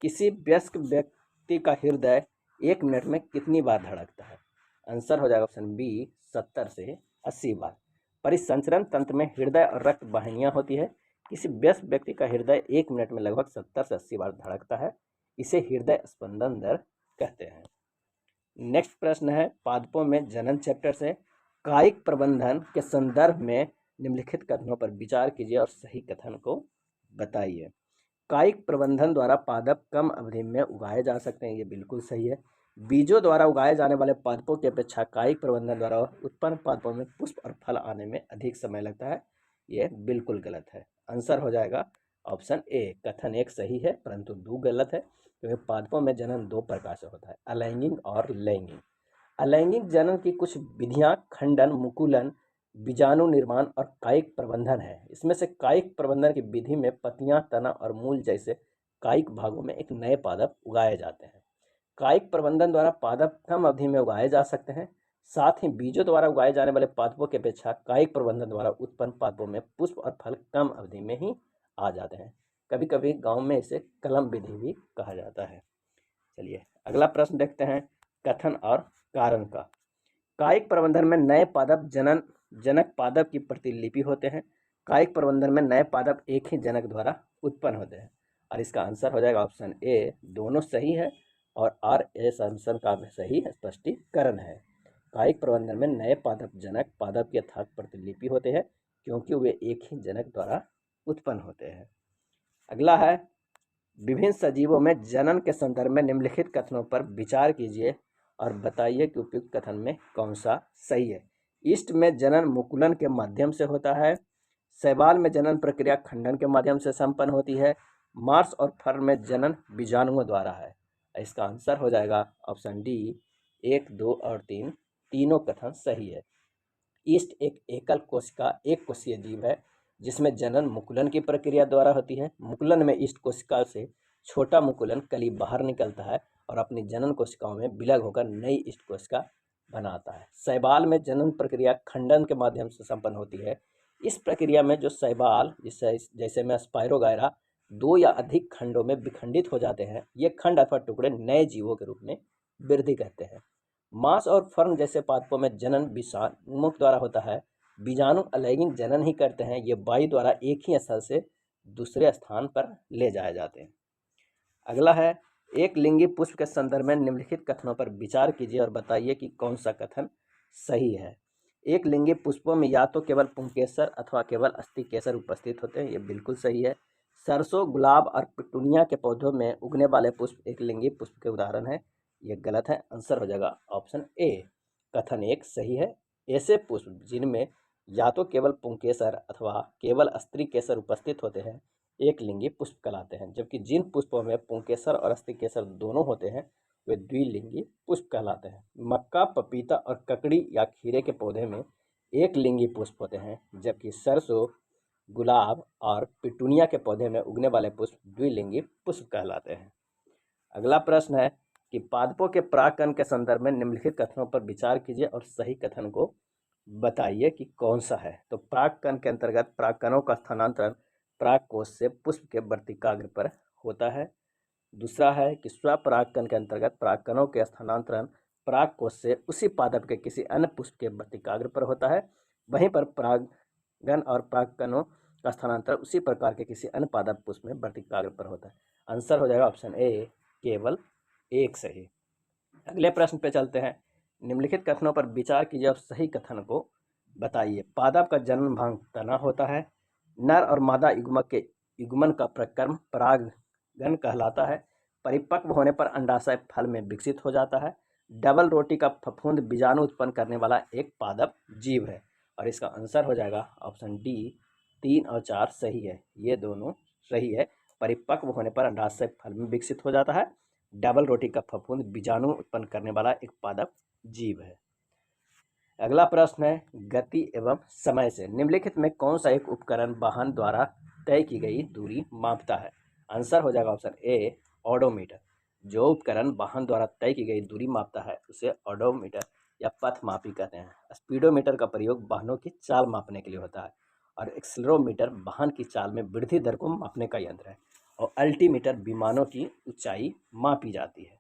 किसी वयस्क व्यक्ति का हृदय 1 मिनट में कितनी बार धड़कता है? आंसर हो जाएगा ऑप्शन बी, 70 से 80 बार। परिसंचरण तंत्र में हृदय और रक्त वाहिनियां होती है। किसी वयस्क व्यक्ति का हृदय 1 मिनट में लगभग 70 से 80 बार धड़कता है। इसे हृदय स्पंदन दर कहते हैं। नेक्स्ट प्रश्न है, पादपों में जनन चैप्टर से कायिक प्रबंधन के संदर्भ में निम्नलिखित कथनों पर विचार कीजिए और सही कथन को बताइए। कायिक प्रबंधन द्वारा पादप कम अवधि में उगाए जा सकते हैं, ये बिल्कुल सही है। बीजों द्वारा उगाए जाने वाले पादपों की अपेक्षा कायिक प्रबंधन द्वारा उत्पन्न पादपों में पुष्प और फल आने में अधिक समय लगता है, ये बिल्कुल गलत है। आंसर हो जाएगा ऑप्शन ए। कथन 1 सही है परंतु 2 गलत है, क्योंकि पादपों में जनन 2 प्रकार से होता है, अलैंगिक और लैंगिक। अलैंगिक जनन की कुछ विधियां खंडन, मुकुलन, बीजाणु निर्माण और कायिक प्रबंधन है। इसमें से कायिक प्रबंधन की विधि में पत्तियां, तना और मूल जैसे कायिक भागों में एक नए पादप उगाए जाते हैं। कायिक प्रबंधन द्वारा पादप कम अवधि में उगाए जा सकते हैं। साथ ही बीजों द्वारा उगाए जाने वाले पादपों की अपेक्षा कायिक प्रबंधन द्वारा उत्पन्न पादपों में पुष्प और फल कम अवधि में ही आ जाते हैं। कभी कभी गाँव में इसे कलम विधि भी कहा जाता है। चलिए अगला प्रश्न देखते हैं, कथन और कारण का। कायिक प्रबंधन में नए पादप जनक पादप की प्रतिलिपि होते हैं। कायिक प्रबंधन में नए पादप एक ही जनक द्वारा उत्पन्न होते हैं। और इसका आंसर हो जाएगा ऑप्शन ए, दोनों सही है और आर एस आंसर का सही स्पष्टीकरण है। कायिक प्रबंधन में नए पादप जनक पादप की यथार्थ प्रतिलिपि होते हैं, क्योंकि वे एक ही जनक द्वारा उत्पन्न होते हैं। अगला है, विभिन्न सजीवों में जनन के संदर्भ में निम्नलिखित कथनों पर विचार कीजिए और बताइए कि उपयुक्त कथन में कौन सा सही है। ईस्ट में जनन मुकुलन के माध्यम से होता है। शैवाल में जनन प्रक्रिया खंडन के माध्यम से संपन्न होती है। मार्स और फर्न में जनन बीजाणुओं द्वारा है। इसका आंसर हो जाएगा ऑप्शन डी, 1, 2 और 3 तीनों कथन सही है। ईस्ट एक एकल कोशिका एक कोशीय जीव है, जिसमें जनन मुकुलन की प्रक्रिया द्वारा होती है। मुकुलन में ईस्ट कोशिका से छोटा मुकुलन कली बाहर निकलता है और अपनी जनन कोशिकाओं में विलग होकर नई ईस्ट कोशिका बनाता है। शैवाल में जनन प्रक्रिया खंडन के माध्यम से संपन्न होती है। इस प्रक्रिया में जो शैवाल जैसे में स्पायरोगायरा 2 या अधिक खंडों में विखंडित हो जाते हैं, ये खंड अथवा टुकड़े नए जीवों के रूप में वृद्धि करते हैं। मांस और फर्न जैसे पादपों में जनन विषाणु द्वारा होता है। बीजाणु अलैंगिक जनन ही करते हैं, ये वायु द्वारा एक ही स्थल से दूसरे स्थान पर ले जाए जाते हैं। अगला है, एक लिंगी पुष्प के संदर्भ में निम्नलिखित कथनों पर विचार कीजिए और बताइए कि कौन सा कथन सही है। एक लिंगी पुष्पों में या तो केवल पुंकेसर अथवा केवल अस्थिकेसर उपस्थित होते हैं, ये बिल्कुल सही है। सरसों, गुलाब और पिटूनिया के पौधों में उगने वाले पुष्प एक लिंगी पुष्प के उदाहरण है, ये गलत है। आंसर हो जाएगा ऑप्शन ए, कथन 1 सही है। ऐसे पुष्प जिनमें या तो केवल पुंकेसर अथवा केवल अस्त्रिकेसर उपस्थित होते हैं एक लिंगी पुष्प कहलाते हैं, जबकि जिन पुष्पों में पुंकेसर और अस्त्रिकेसर दोनों होते हैं वे द्विलिंगी पुष्प कहलाते हैं। मक्का, पपीता और ककड़ी या खीरे के पौधे में एक लिंगी पुष्प होते हैं, जबकि सरसों, गुलाब और पिटूनिया के पौधे में उगने वाले पुष्प द्विलिंगी पुष्प कहलाते हैं। अगला प्रश्न है कि पादपों के परागकण के संदर्भ में निम्नलिखित कथनों पर विचार कीजिए और सही कथन को बताइए कि कौन सा है। तो परागकण के अंतर्गत परागकणों का स्थानांतरण परागकोश से पुष्प के वर्तिकाग्र पर होता है। दूसरा है कि स्वपरागकण के अंतर्गत परागकणों के स्थानांतरण परागकोश से उसी पादप के किसी अन्य पुष्प के वर्तिकाग्र पर होता है। वहीं पर परागन और परागकणों का स्थानांतरण उसी प्रकार के किसी अन्य पादप पुष्प में वर्तिकाग्र पर होता है। आंसर हो जाएगा ऑप्शन ए, केवल एक सही। अगले प्रश्न पे चलते हैं। निम्नलिखित कथनों पर विचार कीजिए और सही कथन को बताइए। पादप का जन्म भाग तना होता है। नर और मादा युग्मक के युग्मन का प्रक्रम परागण कहलाता है। परिपक्व होने पर अंडाशय फल में विकसित हो जाता है। डबल रोटी का फफूंद बीजाणु उत्पन्न करने वाला एक पादप जीव है। और इसका आंसर हो जाएगा ऑप्शन डी, 3 और 4 सही है। ये दोनों सही है। परिपक्व होने पर अंडाशय फल में विकसित हो जाता है। डबल रोटी का फफूंद बीजाणु उत्पन्न करने वाला एक पादप जीव है। अगला प्रश्न है, गति एवं समय से निम्नलिखित में कौन सा एक उपकरण वाहन द्वारा तय की गई दूरी मापता है। आंसर हो जाएगा ऑप्शन ए, ऑडोमीटर। जो उपकरण वाहन द्वारा तय की गई दूरी मापता है उसे ऑडोमीटर या पथमापी कहते हैं। स्पीडोमीटर का प्रयोग वाहनों की चाल मापने के लिए होता है और एक्सेलेरोमीटर वाहन की चाल में वृद्धि दर को मापने का यंत्र है और अल्टीमीटर विमानों की ऊंचाई मापी जाती है।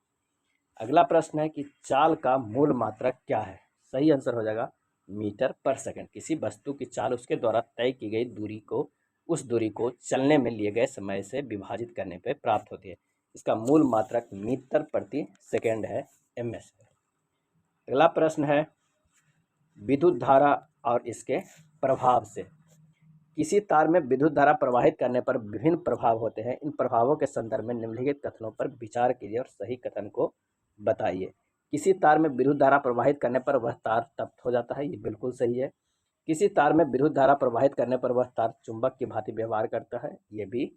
अगला प्रश्न है कि चाल का मूल मात्रक क्या है। सही आंसर हो जाएगा मीटर पर सेकंड। किसी वस्तु की चाल उसके द्वारा तय की गई दूरी को उस दूरी को चलने में लिए गए समय से विभाजित करने पर प्राप्त होती है। इसका मूल मात्रक मीटर प्रति सेकंड है, ms है। अगला प्रश्न है, विद्युत धारा और इसके प्रभाव से। किसी तार में विद्युत धारा प्रवाहित करने पर विभिन्न प्रभाव होते हैं। इन प्रभावों के संदर्भ में निम्नलिखित कथनों पर विचार कीजिए और सही कथन को बताइए। किसी तार में विद्युत धारा प्रवाहित करने पर वह तार तप्त हो जाता है, ये बिल्कुल सही है। किसी तार में विद्युत धारा प्रवाहित करने पर वह तार चुंबक की भांति व्यवहार करता है, ये भी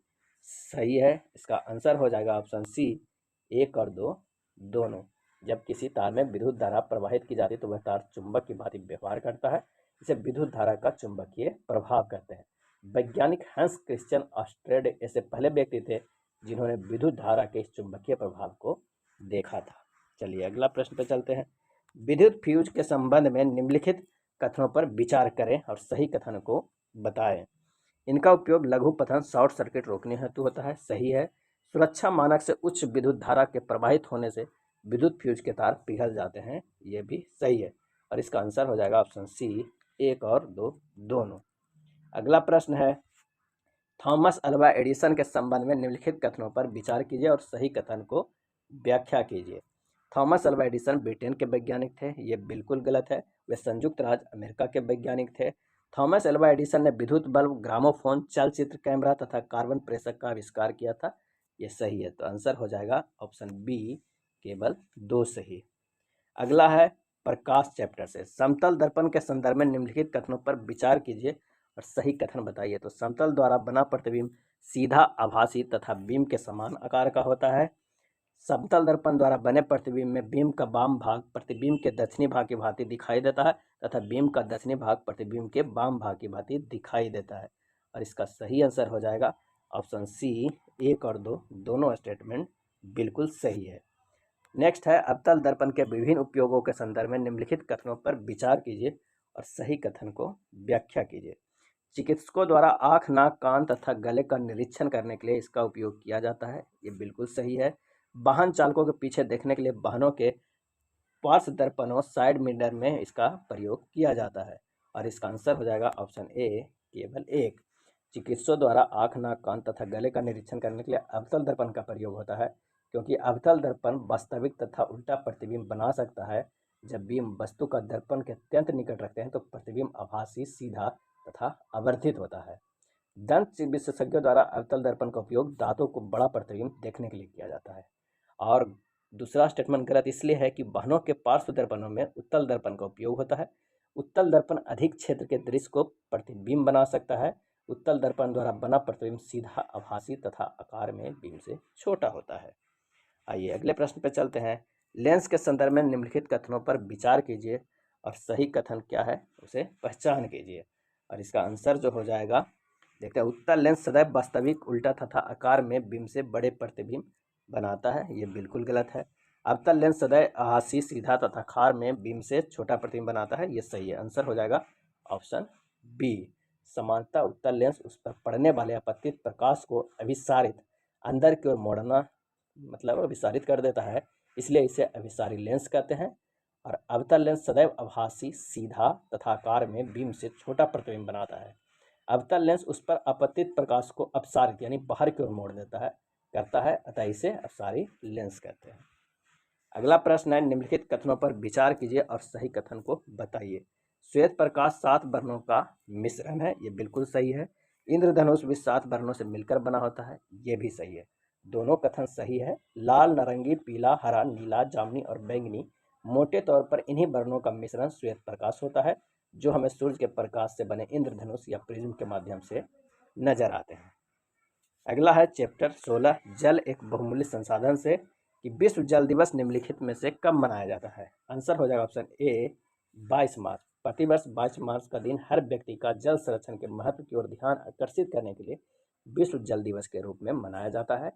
सही है। इसका आंसर हो जाएगा ऑप्शन सी, 1 और 2 दोनों। जब किसी तार में विद्युत धारा प्रवाहित की जाती है तो वह तार चुंबक की भांति व्यवहार करता है। इसे विद्युत धारा का चुंबकीय प्रभाव कहते हैं। वैज्ञानिक हैंस क्रिश्चियन ऑस्ट्रेड ऐसे पहले व्यक्ति थे जिन्होंने विद्युत धारा के इस चुंबकीय प्रभाव को देखा था। चलिए अगला प्रश्न पे चलते हैं। विद्युत फ्यूज के संबंध में निम्नलिखित कथनों पर विचार करें और सही कथन को बताएं। इनका उपयोग लघु पतन शॉर्ट सर्किट रोकने हेतु होता है, सही है। सुरक्षा मानक से उच्च विद्युत धारा के प्रवाहित होने से विद्युत फ्यूज के तार पिघल जाते हैं, ये भी सही है। और इसका आंसर हो जाएगा ऑप्शन सी, 1 और 2 दोनों। अगला प्रश्न है, थॉमस अल्वा एडिसन के संबंध में निम्नलिखित कथनों पर विचार कीजिए और सही कथन को व्याख्या कीजिए। थॉमस अल्वा एडिसन ब्रिटेन के वैज्ञानिक थे, ये बिल्कुल गलत है। वे संयुक्त राज्य अमेरिका के वैज्ञानिक थे। थॉमस अल्वा एडिसन ने विद्युत बल्ब, ग्रामोफोन, चलचित्र कैमरा तथा कार्बन प्रेषक का आविष्कार किया था, ये सही है। तो आंसर हो जाएगा ऑप्शन बी, केवल 2 सही। अगला है, प्रकाश चैप्टर से समतल दर्पण के संदर्भ में निम्नलिखित कथनों पर विचार कीजिए और सही कथन बताइए। तो समतल द्वारा बना प्रतिबिंब सीधा, आभासी तथा बीम के समान आकार का होता है। समतल दर्पण द्वारा बने प्रतिबिंब में बीम का वाम भाग प्रतिबिंब के दक्षिणी भाग की भांति दिखाई देता है तथा बीम का दक्षिणी भाग प्रतिबिंब के वाम भाग की भांति दिखाई देता है। और इसका सही आंसर हो जाएगा ऑप्शन सी, 1 और 2 दोनों स्टेटमेंट बिल्कुल सही है। नेक्स्ट है, अवतल दर्पण के विभिन्न उपयोगों के संदर्भ में निम्नलिखित कथनों पर विचार कीजिए और सही कथन को व्याख्या कीजिए। चिकित्सकों द्वारा आँख, नाक, कान तथा गले का निरीक्षण करने के लिए इसका उपयोग किया जाता है, ये बिल्कुल सही है। वाहन चालकों के पीछे देखने के लिए वाहनों के पार्श्व दर्पणों साइड मिरर में इसका प्रयोग किया जाता है। और इसका आंसर हो जाएगा ऑप्शन ए, केवल 1। चिकित्सकों द्वारा आँख, नाक, कान तथा गले का निरीक्षण करने के लिए अवतल दर्पण का प्रयोग होता है, क्योंकि अवतल दर्पण वास्तविक तथा उल्टा प्रतिबिंब बना सकता है। जब बीम वस्तु का दर्पण के अत्यंत निकट रखते हैं तो प्रतिबिंब आभासी, सीधा तथा आवर्धित होता है। दंत विशेषज्ञों द्वारा अवतल दर्पण का उपयोग दांतों को बड़ा प्रतिबिंब देखने के लिए किया जाता है। और दूसरा स्टेटमेंट गलत इसलिए है कि वाहनों के पार्श्व दर्पणों में उत्तल दर्पण का उपयोग होता है। उत्तल दर्पण अधिक क्षेत्र के दृश्य को प्रतिबिंब बना सकता है। उत्तल दर्पण द्वारा बना प्रतिबिंब सीधा, आभासी तथा आकार में बीम से छोटा होता है। आइए अगले प्रश्न पर चलते हैं। लेंस के संदर्भ में निम्नलिखित कथनों पर विचार कीजिए और सही कथन क्या है उसे पहचान कीजिए। और इसका आंसर जो हो जाएगा, देखते हैं, उत्तल लेंस सदैव वास्तविक, उल्टा तथा आकार में बीम से बड़े प्रतिबिंब बनाता है, ये बिल्कुल गलत है। अवतल लेंस सदैव आभासी, सीधा तथा आकार में बीम से छोटा प्रतिबिंब बनाता है, ये सही है। आंसर हो जाएगा ऑप्शन बी। समानता उत्तल लेंस उस पर पड़ने वाले आपतित प्रकाश को अभिसारित अंदर की ओर मोड़ना मतलब अभिसारित कर देता है, इसलिए इसे अभिसारी लेंस कहते हैं। और अवतल लेंस सदैव आभासी, सीधा तथा आकार में बीम से छोटा प्रतिबिंब बनाता है। अवतल लेंस उस पर आपतित प्रकाश को अपसारित यानी बाहर की ओर मोड़ देता है करता है, अतः इसे अपसारी लेंस कहते हैं। अगला प्रश्न है, निम्नलिखित कथनों पर विचार कीजिए और सही कथन को बताइए। श्वेत प्रकाश 7 वर्णों का मिश्रण है, ये बिल्कुल सही है। इंद्रधनुष भी 7 वर्णों से मिलकर बना होता है, ये भी सही है। दोनों कथन सही है। लाल, नारंगी, पीला, हरा, नीला, जामुनी और बैंगनी मोटे तौर पर इन्हीं वर्णों का मिश्रण श्वेत प्रकाश होता है, जो हमें सूर्य के प्रकाश से बने इंद्रधनुष या प्रिज्म के माध्यम से नजर आते हैं। अगला है चैप्टर 16, जल एक बहुमूल्य संसाधन से, कि विश्व जल दिवस निम्नलिखित में से कब मनाया जाता है। आंसर हो जाएगा ऑप्शन ए 22 मार्च। प्रतिवर्ष 22 मार्च का दिन हर व्यक्ति का जल संरक्षण के महत्व की ओर ध्यान आकर्षित करने के लिए विश्व जल दिवस के रूप में मनाया जाता है।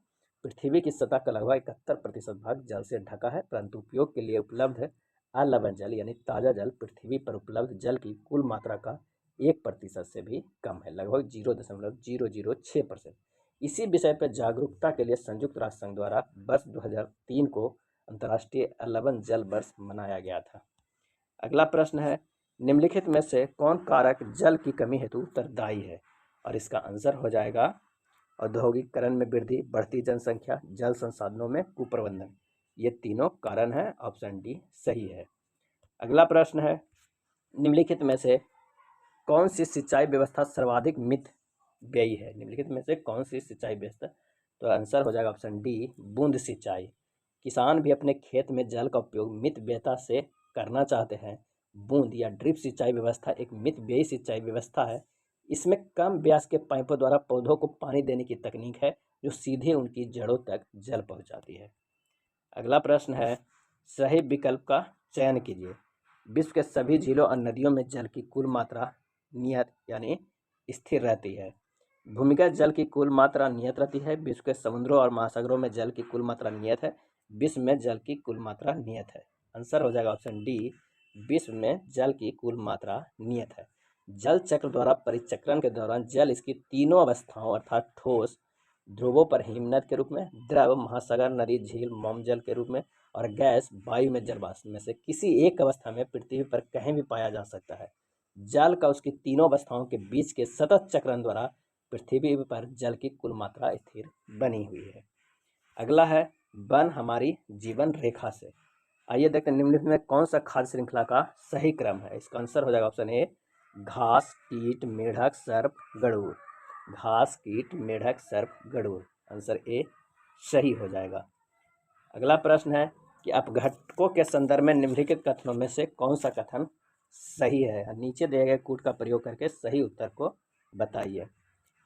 पृथ्वी की सतह का लगभग 71% भाग जल से ढका है, परंतु उपयोग के लिए उपलब्ध अलवण जल यानी ताज़ा जल पृथ्वी पर उपलब्ध जल की कुल मात्रा का 1% से भी कम है, लगभग 0.006%। इसी विषय पर जागरूकता के लिए संयुक्त राष्ट्र संघ द्वारा वर्ष 2003 को अंतर्राष्ट्रीय अलवण जल वर्ष मनाया गया था। अगला प्रश्न है, निम्नलिखित में से कौन कारक जल की कमी हेतु उत्तरदायी है। और इसका आंसर हो जाएगा औद्योगिकरण में वृद्धि, बढ़ती जनसंख्या, जल संसाधनों में कुप्रबंधन। ये तीनों कारण हैं, ऑप्शन डी सही है। अगला प्रश्न है, निम्नलिखित में से कौन सी सिंचाई व्यवस्था सर्वाधिक मित व्ययी है। निम्नलिखित में से कौन सी सिंचाई व्यवस्था, तो आंसर हो जाएगा ऑप्शन डी बूंद सिंचाई। किसान भी अपने खेत में जल का उपयोग मित व्ययता से करना चाहते हैं। बूंद या ड्रिप सिंचाई व्यवस्था एक मित व्ययी सिंचाई व्यवस्था है। इसमें कम व्यास के पाइपों द्वारा पौधों को पानी देने की तकनीक है, जो सीधे उनकी जड़ों तक जल पहुंचाती है। अगला प्रश्न है, सही विकल्प का चयन कीजिए। विश्व के सभी झीलों और नदियों में जल की कुल मात्रा नियत यानी स्थिर रहती है। भूमिगत जल की कुल मात्रा नियत रहती है। विश्व के समुद्रों और महासागरों में जल की कुल मात्रा नियत है। विश्व में जल की कुल मात्रा नियत है। आंसर हो जाएगा ऑप्शन डी, विश्व में जल की कुल मात्रा नियत है। जल चक्र द्वारा परिचक्रण के दौरान जल इसकी तीनों अवस्थाओं अर्थात ठोस ध्रुवों पर हिमनद के रूप में, द्रव महासागर, नदी, झील, मौन जल के रूप में और गैस वायु में जलवाष्प में से किसी एक अवस्था में पृथ्वी पर कहीं भी पाया जा सकता है। जल का उसकी तीनों अवस्थाओं के बीच के सतत चक्रण द्वारा पृथ्वी पर जल की कुल मात्रा स्थिर बनी हुई है। अगला है, वन हमारी जीवन रेखा से। आइए देखते हैं निम्नलिखित में कौन सा खाद्य श्रृंखला का सही क्रम है। इसका आंसर हो जाएगा ऑप्शन ए घास, कीट, मेढक, सर्प, गरुड़। घास, कीट, मेढक, सर्प, गरुड़। आंसर ए सही हो जाएगा। अगला प्रश्न है कि अपघटकों के संदर्भ में निम्नलिखित कथनों में से कौन सा कथन सही है। नीचे दिए गए कूट का प्रयोग करके सही उत्तर को बताइए।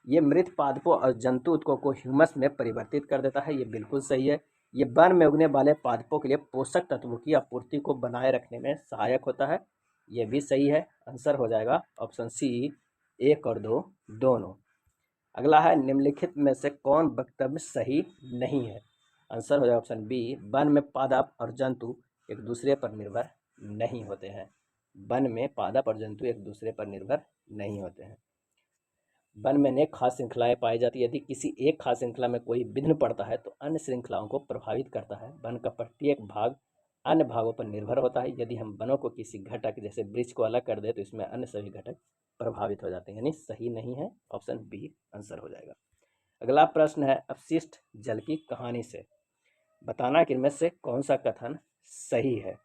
ये मृत पादपों और जंतु उत्कों को ह्यूमस में परिवर्तित कर देता है, ये बिल्कुल सही है। ये वन में उगने वाले पादपों के लिए पोषक तत्वों की आपूर्ति को बनाए रखने में सहायक होता है, ये भी सही है। आंसर हो जाएगा ऑप्शन सी 1 और 2 दोनों। अगला है, निम्नलिखित में से कौन वक्तव्य सही नहीं है। आंसर हो जाएगा ऑप्शन बी, वन में पादप और जंतु एक दूसरे पर निर्भर नहीं होते हैं। वन में पादप और जंतु एक दूसरे पर निर्भर नहीं होते हैं। वन में अनेक खाद्य श्रृंखलाएं पाई जाती है। यदि किसी एक खाद्य श्रृंखला में कोई विघ्न पड़ता है तो अन्य श्रृंखलाओं को प्रभावित करता है। वन का प्रत्येक भाग अन्य भागों पर निर्भर होता है। यदि हम वनों को किसी घटक जैसे वृक्ष को अलग कर दे तो इसमें अन्य सभी घटक प्रभावित हो जाते हैं, यानी सही नहीं है। ऑप्शन बी आंसर हो जाएगा। अगला प्रश्न है, अपशिष्ट जल की कहानी से बताना कि इनमें से कौन सा कथन सही है।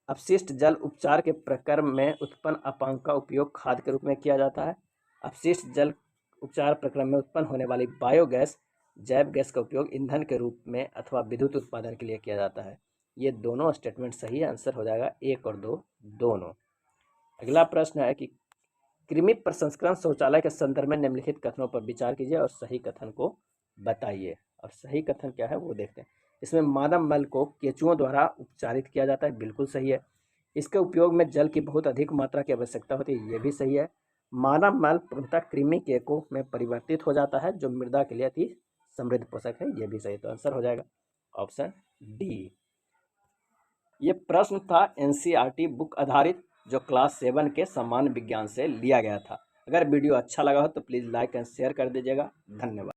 अपशिष्ट जल उपचार के प्रक्रम में उत्पन्न अपांग का उपयोग खाद के रूप में किया जाता है। अपशिष्ट जल उपचार प्रक्रम में उत्पन्न होने वाली बायोगैस जैव गैस का उपयोग ईंधन के रूप में अथवा विद्युत उत्पादन के लिए किया जाता है। ये दोनों स्टेटमेंट सही है। आंसर हो जाएगा 1 और 2 दोनों। अगला प्रश्न है कि कृमि प्रसंस्करण शौचालय के संदर्भ में निम्नलिखित कथनों पर विचार कीजिए और सही कथन को बताइए। और सही कथन क्या है वो देखते हैं। इसमें मानव मल को केंचुओं द्वारा उपचारित किया जाता है, बिल्कुल सही है। इसके उपयोग में जल की बहुत अधिक मात्रा की आवश्यकता होती है, ये भी सही है। मानव मल पूर्णतः कृमि केकों में परिवर्तित हो जाता है, जो मृदा के लिए अति समृद्ध पोषक है, ये भी सही। तो आंसर हो जाएगा ऑप्शन डी। ये प्रश्न था एनसीईआरटी बुक आधारित, जो क्लास 7 के सामान्य विज्ञान से लिया गया था। अगर वीडियो अच्छा लगा हो तो प्लीज़ लाइक एंड शेयर कर दीजिएगा। धन्यवाद।